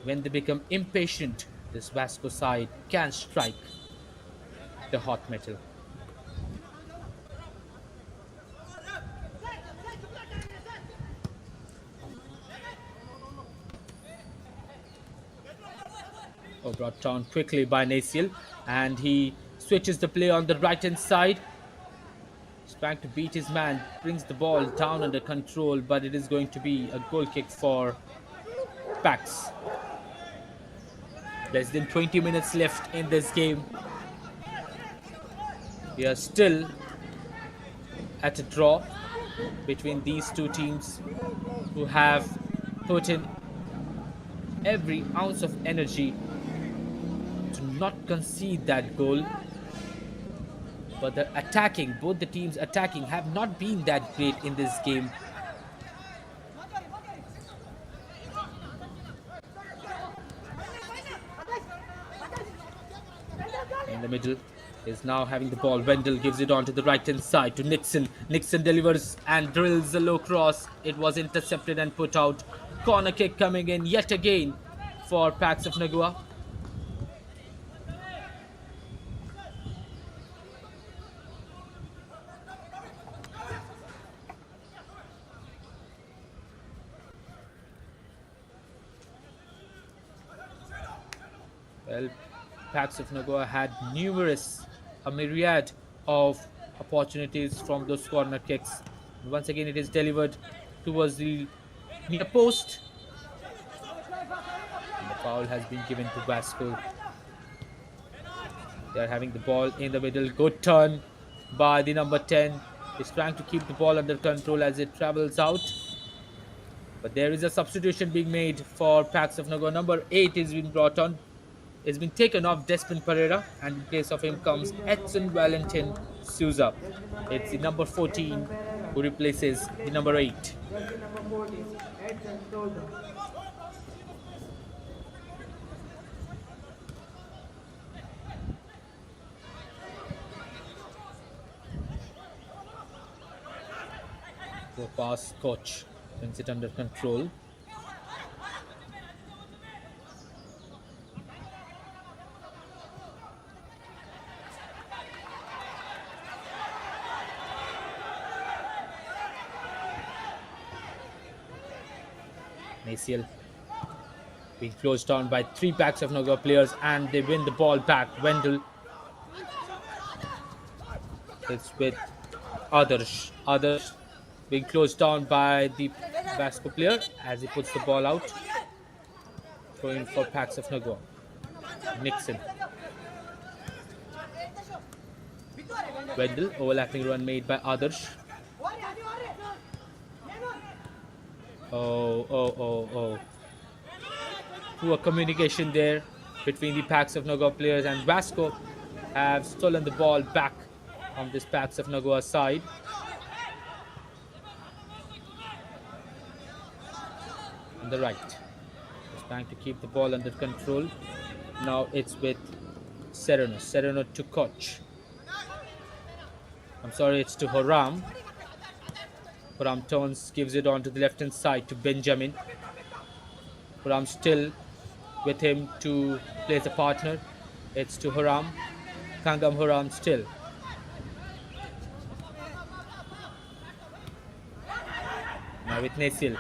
when they become impatient, this Vasco side can strike the hot metal. Brought down quickly by Nasiel, and he switches the play on the right hand side. He's trying to beat his man, brings the ball down under control, but it is going to be a goal kick for Pax. Less than 20 minutes left in this game. We are still at a draw between these two teams who have put in every ounce of energy to not concede that goal. But the attacking, both the teams attacking, have not been that great in this game. In the middle is now having the ball. Wendell gives it on to the right hand side to Nixon. Nixon delivers and drills a low cross. It was intercepted and put out. Corner kick coming in yet again for Pax of Nagoa. Well, Pax of Nagoa had a myriad of opportunities from those corner kicks. Once again, it is delivered towards the near post. And the foul has been given to Vasco. They are having the ball in the middle. Good turn by the number 10. He's trying to keep the ball under control as it travels out. But there is a substitution being made for Pax of Nagoa. Number 8 is being brought on. It's been taken off Desmond Pereira, and in place of him comes Edson Valentin Souza. It's the number 14 who replaces the number 8. Jersey number 14, Edson Souza. The pass coach brings it under control. Naciel being closed down by 3 packs of Nagoa players, and they win the ball back. Wendell is with Others. Others being closed down by the Vasco player as he puts the ball out. Throwing for packs of Nagoa. Nixon. Wendell, overlapping run made by Others. Oh. Poor communication there between the packs of Nagoa players, and Vasco have stolen the ball back on this packs of Nagoa side. On the right. Just trying to keep the ball under control. Now it's with Sereno. Sereno to Koch. I'm sorry, it's to Horam. Horam turns, gives it on to the left hand side to Benjamin. Horam still with him to play as a partner. It's to Horam. Kangam Horam still. Now with Naciel.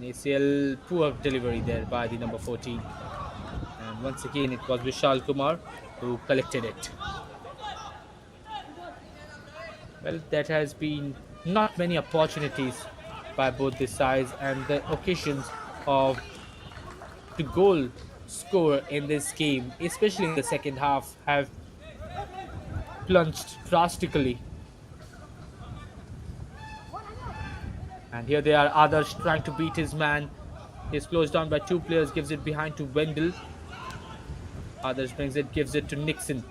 Naciel, poor delivery there by the number 14. And once again, it was Vishal Kumar who collected it. Well, that has been not many opportunities by both the sides, and the occasions of the goal score in this game, especially in the second half, have plunged drastically. And here they are, Others trying to beat his man. He's closed down by 2 players, gives it behind to Wendell. Others brings it, gives it to Nixon.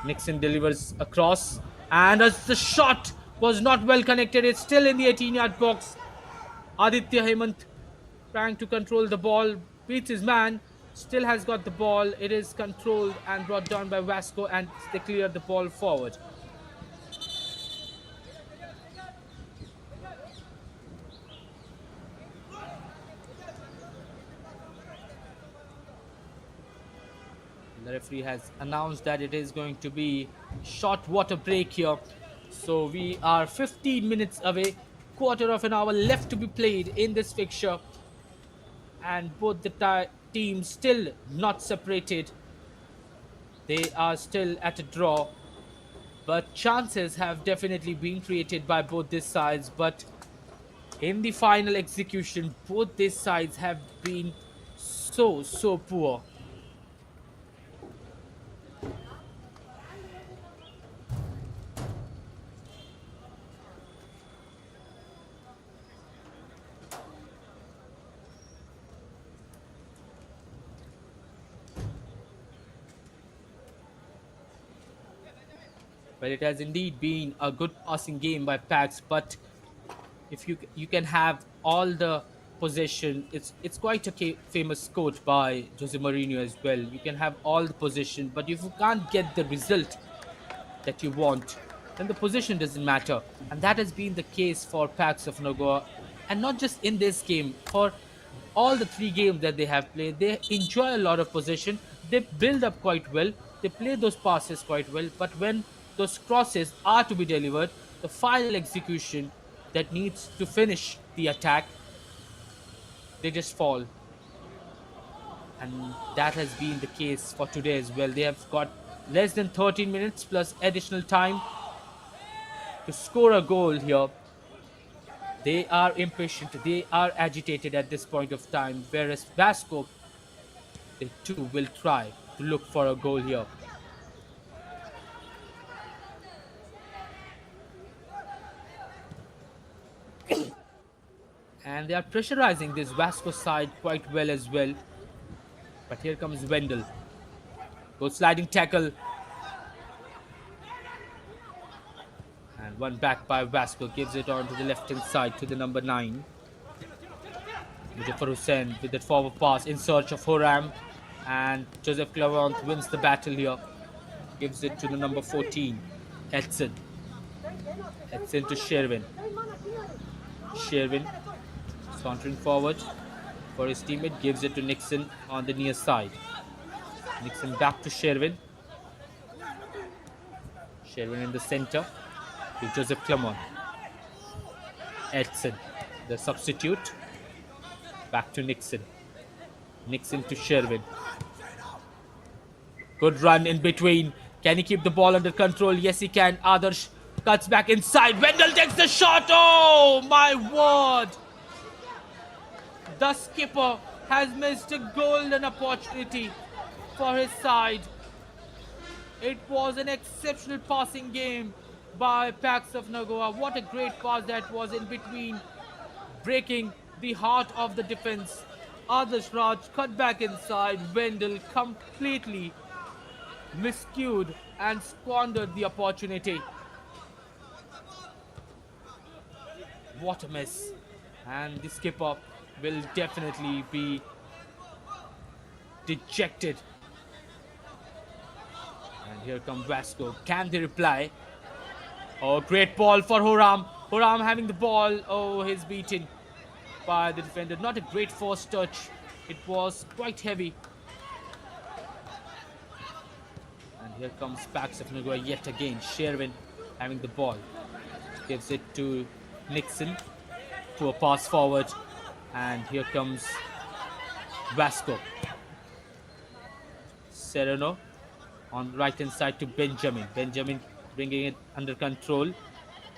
Nixon delivers across, and as the shot was not well connected, it's still in the 18-yard box. Aditya Hemant trying to control the ball, beats his man, still has got the ball. It is controlled and brought down by Vasco, and they clear the ball forward. The referee has announced that it is going to be short water break here. So we are 15 minutes away, quarter of an hour left to be played in this fixture. And both the teams still not separated. They are still at a draw. But chances have definitely been created by both these sides. But in the final execution, both these sides have been so poor. Well, it has indeed been a good passing game by Pax, but if you can have all the possession, it's quite a famous quote by Jose Mourinho as well. You can have all the possession, but if you can't get the result that you want, then the position doesn't matter. And that has been the case for Pax of Nagoa, and not just in this game. For all the 3 games that they have played, they enjoy a lot of possession. They build up quite well. They play those passes quite well. But when those crosses are to be delivered, the final execution that needs to finish the attack, they just fall. And that has been the case for today as well. They have got less than 13 minutes plus additional time to score a goal here. They are impatient, they are agitated at this point of time, whereas Vasco, they too will try to look for a goal here. And they are pressurizing this Vasco side quite well as well. But here comes Wendell. Goes sliding tackle. And one back by Vasco, gives it on to the left hand side to the number 9. Mujaffar Hussain with that forward pass in search of Horam. And Joseph Clavant wins the battle here. Gives it to the number 14, Edson. Edson to Sherwin. Sherwin sauntering forward for his teammate, gives it to Nixon on the near side. Nixon back to Sherwin. Sherwin in the center to Joseph Clamont. Edson, the substitute. Back to Nixon. Nixon to Sherwin. Good run in between. Can he keep the ball under control? Yes, he can. Adarsh cuts back inside. Wendell takes the shot. Oh, my word. The skipper has missed a golden opportunity for his side. It was an exceptional passing game by Pax of Nagoa. What a great pass that was in between, breaking the heart of the defense. Adarsh Raj cut back inside. Wendell completely miscued and squandered the opportunity. What a miss. And the skipper will definitely be dejected. And here comes Vasco. Can they reply? Oh, great ball for Horam. Horam having the ball. Oh, he's beaten by the defender. Not a great force touch. It was quite heavy. And here comes Pax of Nagoa yet again. Sherwin having the ball. Gives it to Nixon to a pass forward. And here comes Vasco. Serrano on the right hand side to Benjamin. Benjamin bringing it under control.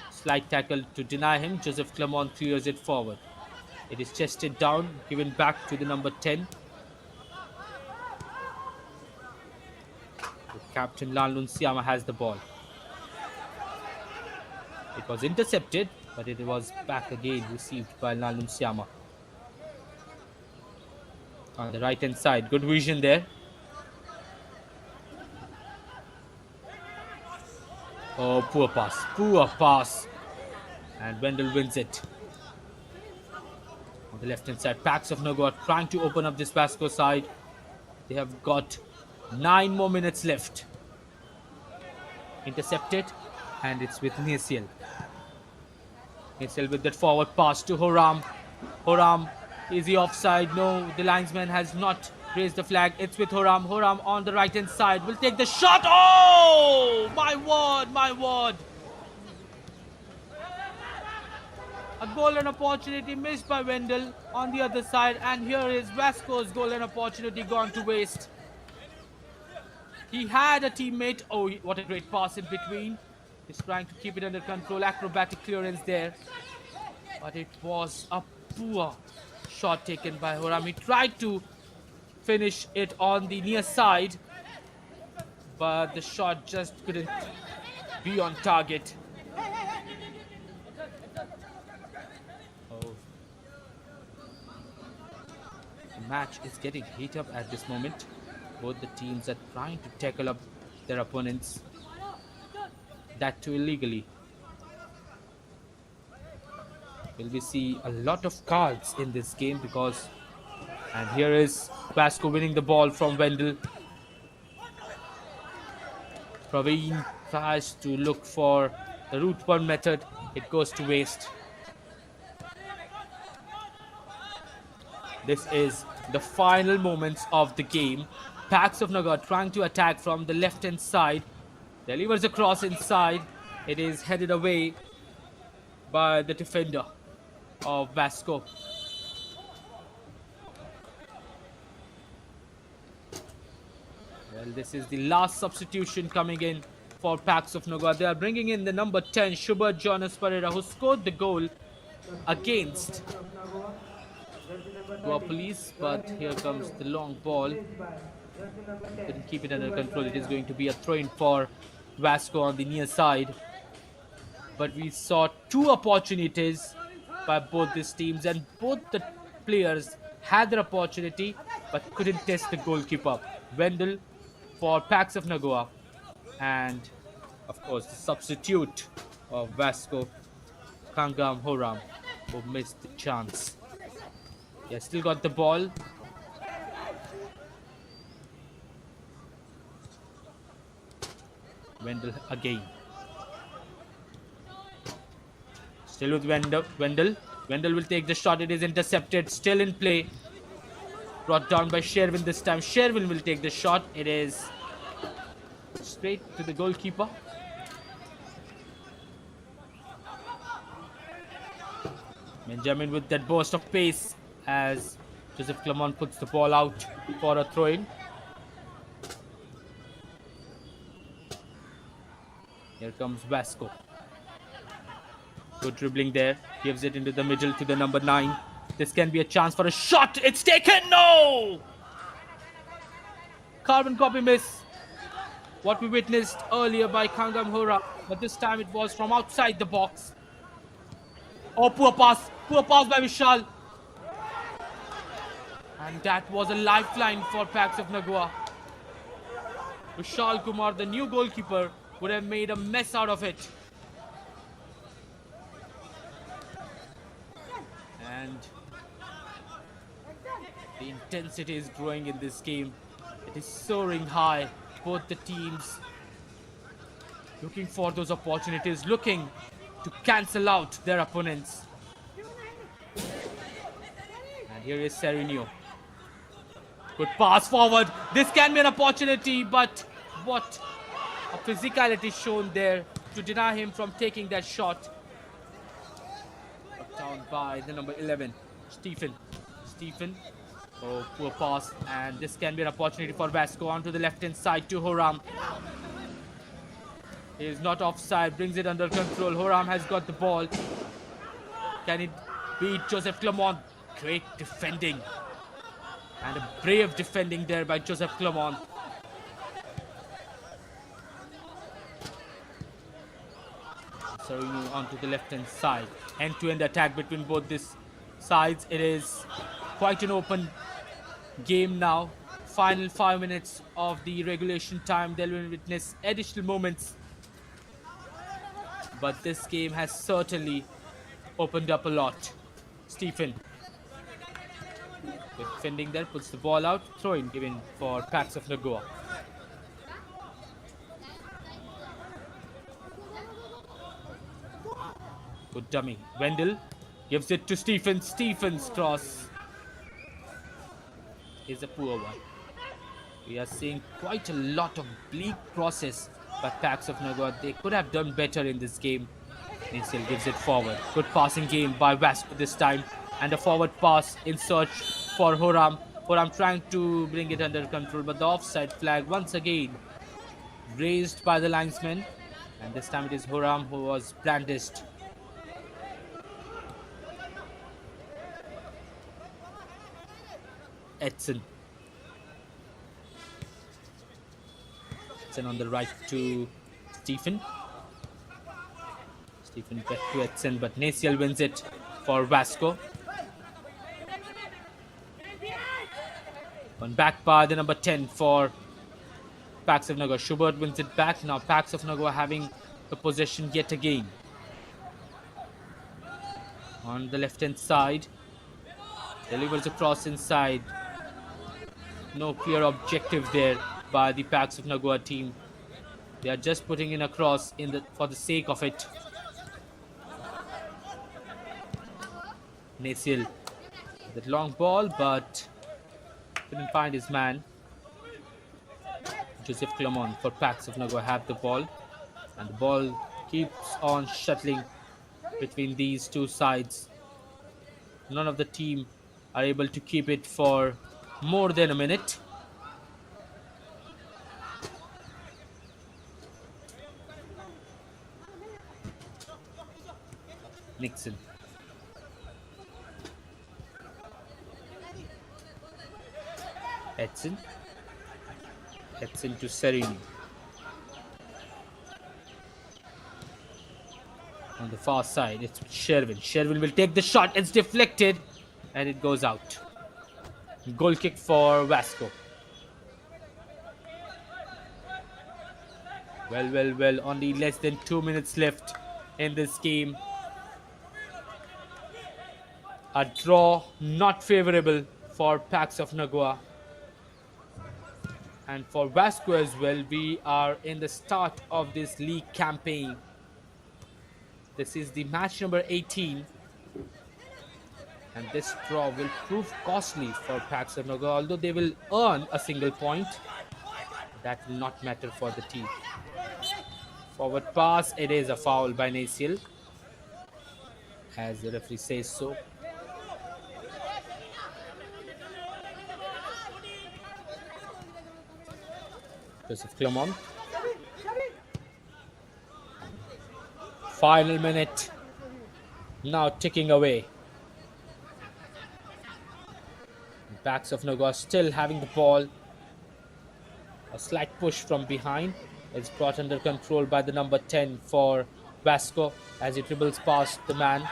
Slight tackle to deny him. Joseph Clermont clears it forward. It is chested down, given back to the number 10. The captain Lanlun Siama has the ball. It was intercepted, but it was back again received by Lanlun Siama. On the right hand side, good vision there. Oh, poor pass. And Wendell wins it. On the left hand side, Pax of Nagoa trying to open up this Vasco side. They have got 9 more minutes left. Intercepted, and it's with Nisiel. Nisiel with that forward pass to Horam. Horam, is he offside? No, the linesman has not raised the flag. It's with Horam. Horam on the right hand side will take the shot. Oh, my word. A golden opportunity missed by Wendell on the other side, and here is Vasco's golden opportunity gone to waste. He had a teammate. Oh, what a great pass in between. He's trying to keep it under control. Acrobatic clearance there. But it was a poor shot taken by Horam. He tried to finish it on the near side, but the shot just couldn't be on target. The match is getting heated up at this moment. Both the teams are trying to tackle up their opponents, that too illegally. Will we see a lot of cards in this game? Because, and here is Vasco winning the ball from Wendell. Praveen tries to look for the route 1 method. It goes to waste. This is the final moments of the game. Pax of Nagoa trying to attack from the left hand side. Delivers a cross inside. It is headed away by the defender of Vasco. Well, this is the last substitution coming in for Pax of Nagoa. They are bringing in the number 10, Shubert Jonas Pereira, who scored the goal against Goa Police. But here comes the long ball. Couldn't keep it under control. It is going to be a throw-in for Vasco on the near side. But we saw 2 opportunities by both these teams, and both the players had their opportunity but couldn't test the goalkeeper. Wendell for Pax of Nagoa, and of course the substitute of Vasco, Kangam Horam, who missed the chance. He has still got the ball. Wendell again. Still with Wendell. Wendell will take the shot. It is intercepted. Still in play. Brought down by Sherwin this time. Sherwin will take the shot. It is straight to the goalkeeper. Benjamin with that burst of pace as Joseph Clement puts the ball out for a throw-in. Here comes Vasco. Good dribbling there. Gives it into the middle to the number 9. This can be a chance for a shot. It's taken. No! Carbon copy miss. What we witnessed earlier by Kangam Hora, but this time it was from outside the box. Oh, poor pass by Vishal. And that was a lifeline for Pax of Nagoa. Vishal Kumar, the new goalkeeper, would have made a mess out of it. And the intensity is growing in this game. It is soaring high. Both the teams looking for those opportunities, looking to cancel out their opponents. And here is Serenio. Good pass forward. This can be an opportunity, but what a physicality shown there to deny him from taking that shot. Up down by the number 11, Stephen. Oh, poor pass. And this can be an opportunity for Vasco onto the left-hand side to Horam. He is not offside, brings it under control. Horam has got the ball. Can it beat Joseph Clement? Great defending. And a brave defending there by Joseph Clement. Saruni onto the left-hand side. End-to-end attack between both these sides. It is quite an open game now. Final 5 minutes of the regulation time. They will witness additional moments. But this game has certainly opened up a lot. Stephen. Good defending there. Puts the ball out. Throw-in given for Pax of Nagoa. Good dummy. Wendell gives it to Stephen. Stephen's cross is a poor one. We are seeing quite a lot of bleak crosses by Pax of Nagoa. They could have done better in this game. Nisil gives it forward. Good passing game by Vasco this time. And a forward pass in search for Horam. Horam trying to bring it under control, but the offside flag once again raised by the linesman. And this time it is Horam who was brandished. Edson on the right to Stephen. Stephen back to Edson, but Naciel wins it for Vasco. One back by the number 10 for Pax of Nagoa. Schubert wins it back. Now Pax of Nagoa having the possession yet again. On the left-hand side. Delivers a cross inside. No clear objective there by the Pax of Nagoa team. They are just putting in a cross for the sake of it. Naciel, that long ball, but couldn't find his man. Joseph Clement for Pax of Nagoa have the ball, and the ball keeps on shuttling between these two sides. None of the team are able to keep it for more than a minute. Nixon. Edson to Serini. On the far side, it's Sherwin. Sherwin will take the shot. It's deflected and it goes out. Goal kick for Vasco. Well. Only less than 2 minutes left in this game. A draw not favorable for Pax of Nagoa. And for Vasco as well, we are in the start of this league campaign. This is the match number 18. And this draw will prove costly for Pax of Nagoa. Although they will earn a single point, that will not matter for the team. Forward pass, it is a foul by Naciel, as the referee says so. Joseph Clermont. Final minute now ticking away. Backs of Nagoa still having the ball. A slight push from behind. It's brought under control by the number 10 for Vasco as he dribbles past the man.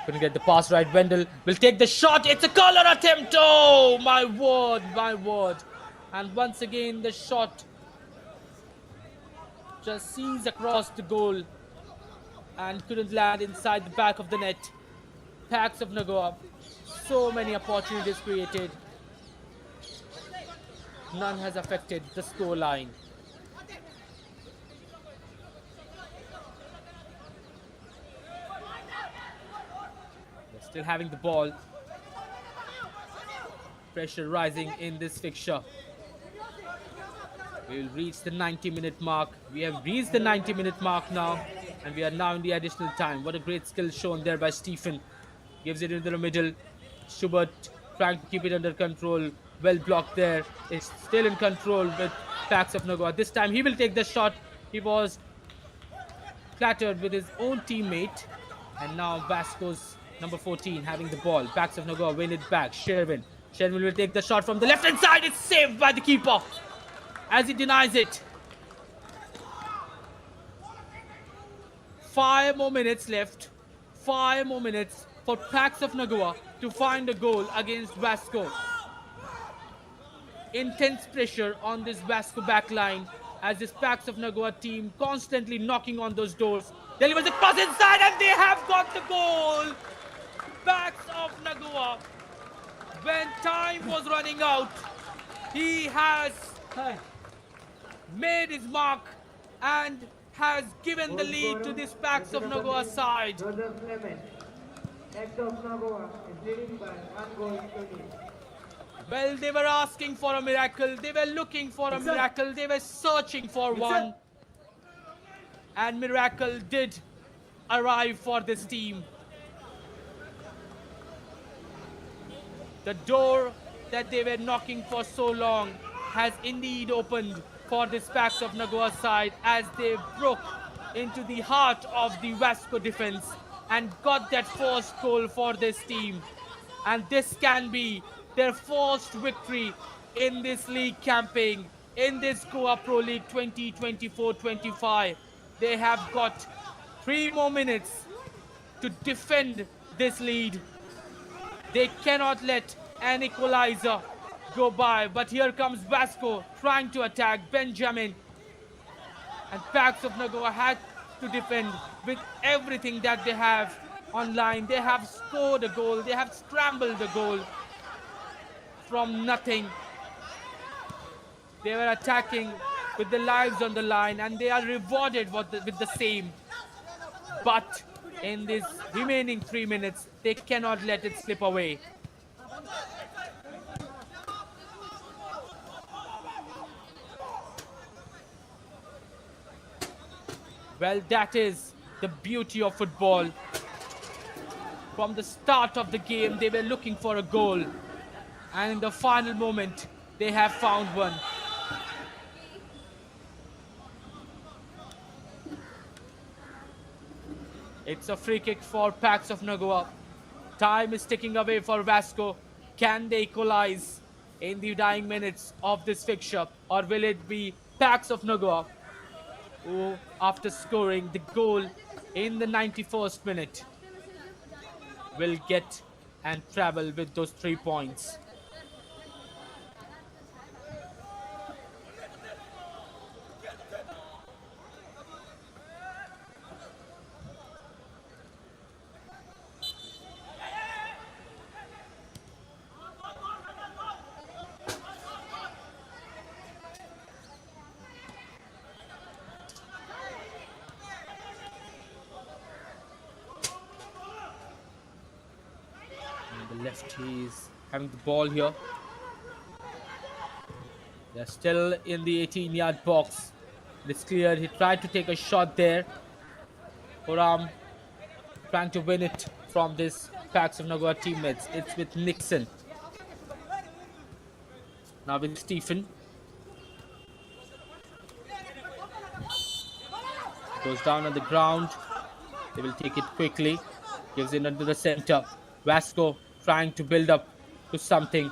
Couldn't get the pass right. Wendell will take the shot. It's a collar attempt. Oh, my word, my word. And once again, the shot just sees across the goal and couldn't land inside the back of the net. Packs of Nagoa. So many opportunities created. None has affected the scoreline. They're still having the ball. Pressure rising in this fixture. We will reach the 90-minute mark. We have reached the 90-minute mark now, and we are now in the additional time. What a great skill shown there by Stephen. Gives it into the middle. Schubert trying to keep it under control. Well blocked there. It's still in control with Packs of Nagoa. This time he will take the shot. He was flattered with his own teammate. And now Vasco's number 14 having the ball. Packs of Nagoa win it back. Sherwin. Sherwin will take the shot from the left-hand side. It's saved by the keeper as he denies it. 5 more minutes left. 5 more minutes for Packs of Nagoa to find a goal against Vasco. Intense pressure on this Vasco backline as this Packs of Nagoa team constantly knocking on those doors. Delivers the cross inside and they have got the goal. Packs of Nagoa. When time was running out, he has made his mark and has given the lead to this Packs of Nagoa side. Joseph Stalemate. Packs of Nagoa is leading by 1 goal to nil. Well, they were asking for a miracle. They were looking for a miracle. They were searching for one. And miracle did arrive for this team. The door that they were knocking for so long has indeed opened for this Packs of Nagoa side as they broke into the heart of the Vasco defense and got that first goal for this team. And this can be their first victory in this league campaign, in this Goa Pro League 2024-25. They have got 3 more minutes to defend this lead. They cannot let an equalizer go by, but here comes Vasco trying to attack Benjamin. And Packs of Nagoa had to defend with everything that they have online. They have scored a goal, they have scrambled a goal from nothing. They were attacking with their lives on the line and they are rewarded with the same. But in these remaining 3 minutes, they cannot let it slip away. Well, that is the beauty of football. From the start of the game, they were looking for a goal. And in the final moment, they have found one. It's a free kick for Packs of Nagoa. Time is ticking away for Vasco. Can they equalize in the dying minutes of this fixture? Or will it be Packs of Nagoa who, after scoring the goal in the 91st minute, will get and travel with those 3 points? Left, he's having the ball here. They're still in the 18-yard box. It's cleared. He tried to take a shot there. Horam trying to win it from this Packs of Nagoa teammates. It's with Nixon. Now with Stephen. Goes down on the ground. They will take it quickly. Gives it into the center. Vasco trying to build up to something.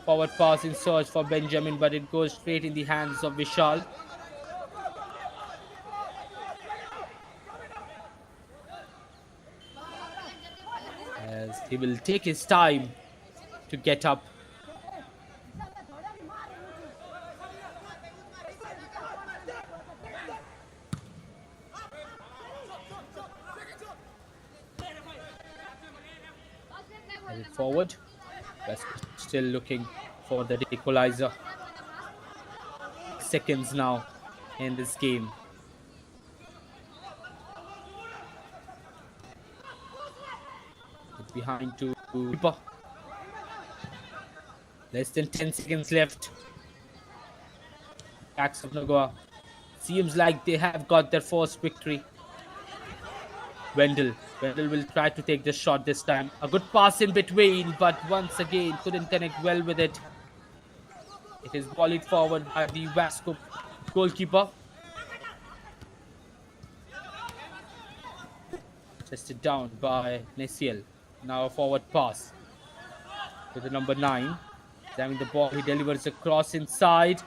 Forward pass in search for Benjamin, but it goes straight in the hands of Vishal. As he will take his time to get up. Headed forward. Vasco still looking for the equalizer. Seconds now in this game. Behind to keeper. Less than 10 seconds left. Packs of Nagoa. Seems like they have got their first victory. Wendell will try to take the shot this time. A good pass in between, but once again couldn't connect well with it. It is volleyed forward by the Vasco goalkeeper. Tested down by Nesiel. Now a forward pass to the number 9. Having the ball, he delivers a cross inside.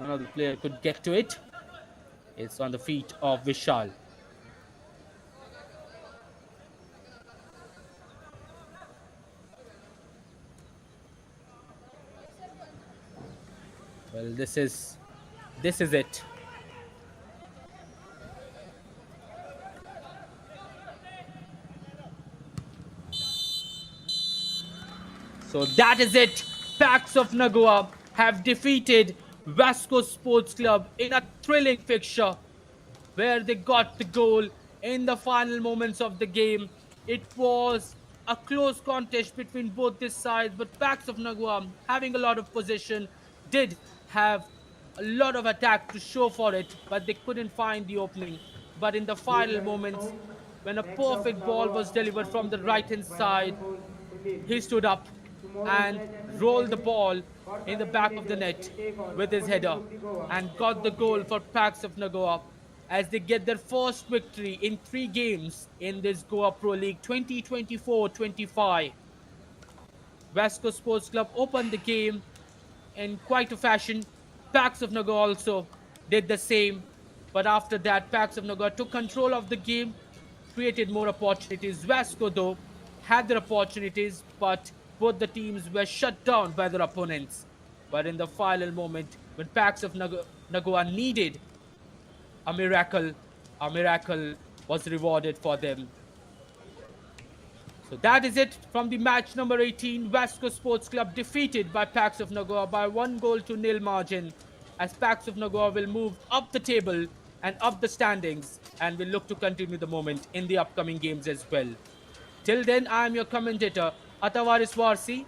None of the player could get to it. It's on the feet of Vishal. Well, this is it. So that is it. Packs of Nagoa have defeated Vasco Sports Club in a thrilling fixture where they got the goal in the final moments of the game. It was a close contest between both these sides, but Packs of Nagoa, having a lot of possession, did have a lot of attack to show for it, but they couldn't find the opening. But in the final moments, when a perfect ball was delivered from the right-hand side, he stood up and rolled the ball in the back of the net with his header and got the goal for Packs of Nagoa as they get their first victory in 3 games in this Goa Pro League 2024-25. Vasco Sports Club opened the game in quite a fashion. Packs of Nagoa also did the same, but after that Packs of Nagoa took control of the game, created more opportunities. Vasco though had their opportunities, but both the teams were shut down by their opponents. But in the final moment, when Packs of Nagoa needed a miracle was rewarded for them. So that is it from the match number 18. Vasco Sports Club defeated by Packs of Nagoa by 1-0 margin, as Packs of Nagoa will move up the table and up the standings and will look to continue the moment in the upcoming games as well. Till then, I am your commentator, Atavaris Varsi,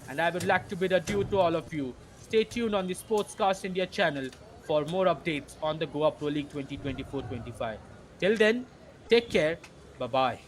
and I would like to bid adieu to all of you. Stay tuned on the Sportscast India channel for more updates on the Goa Pro League 2024-25. Till then, take care. Bye-bye.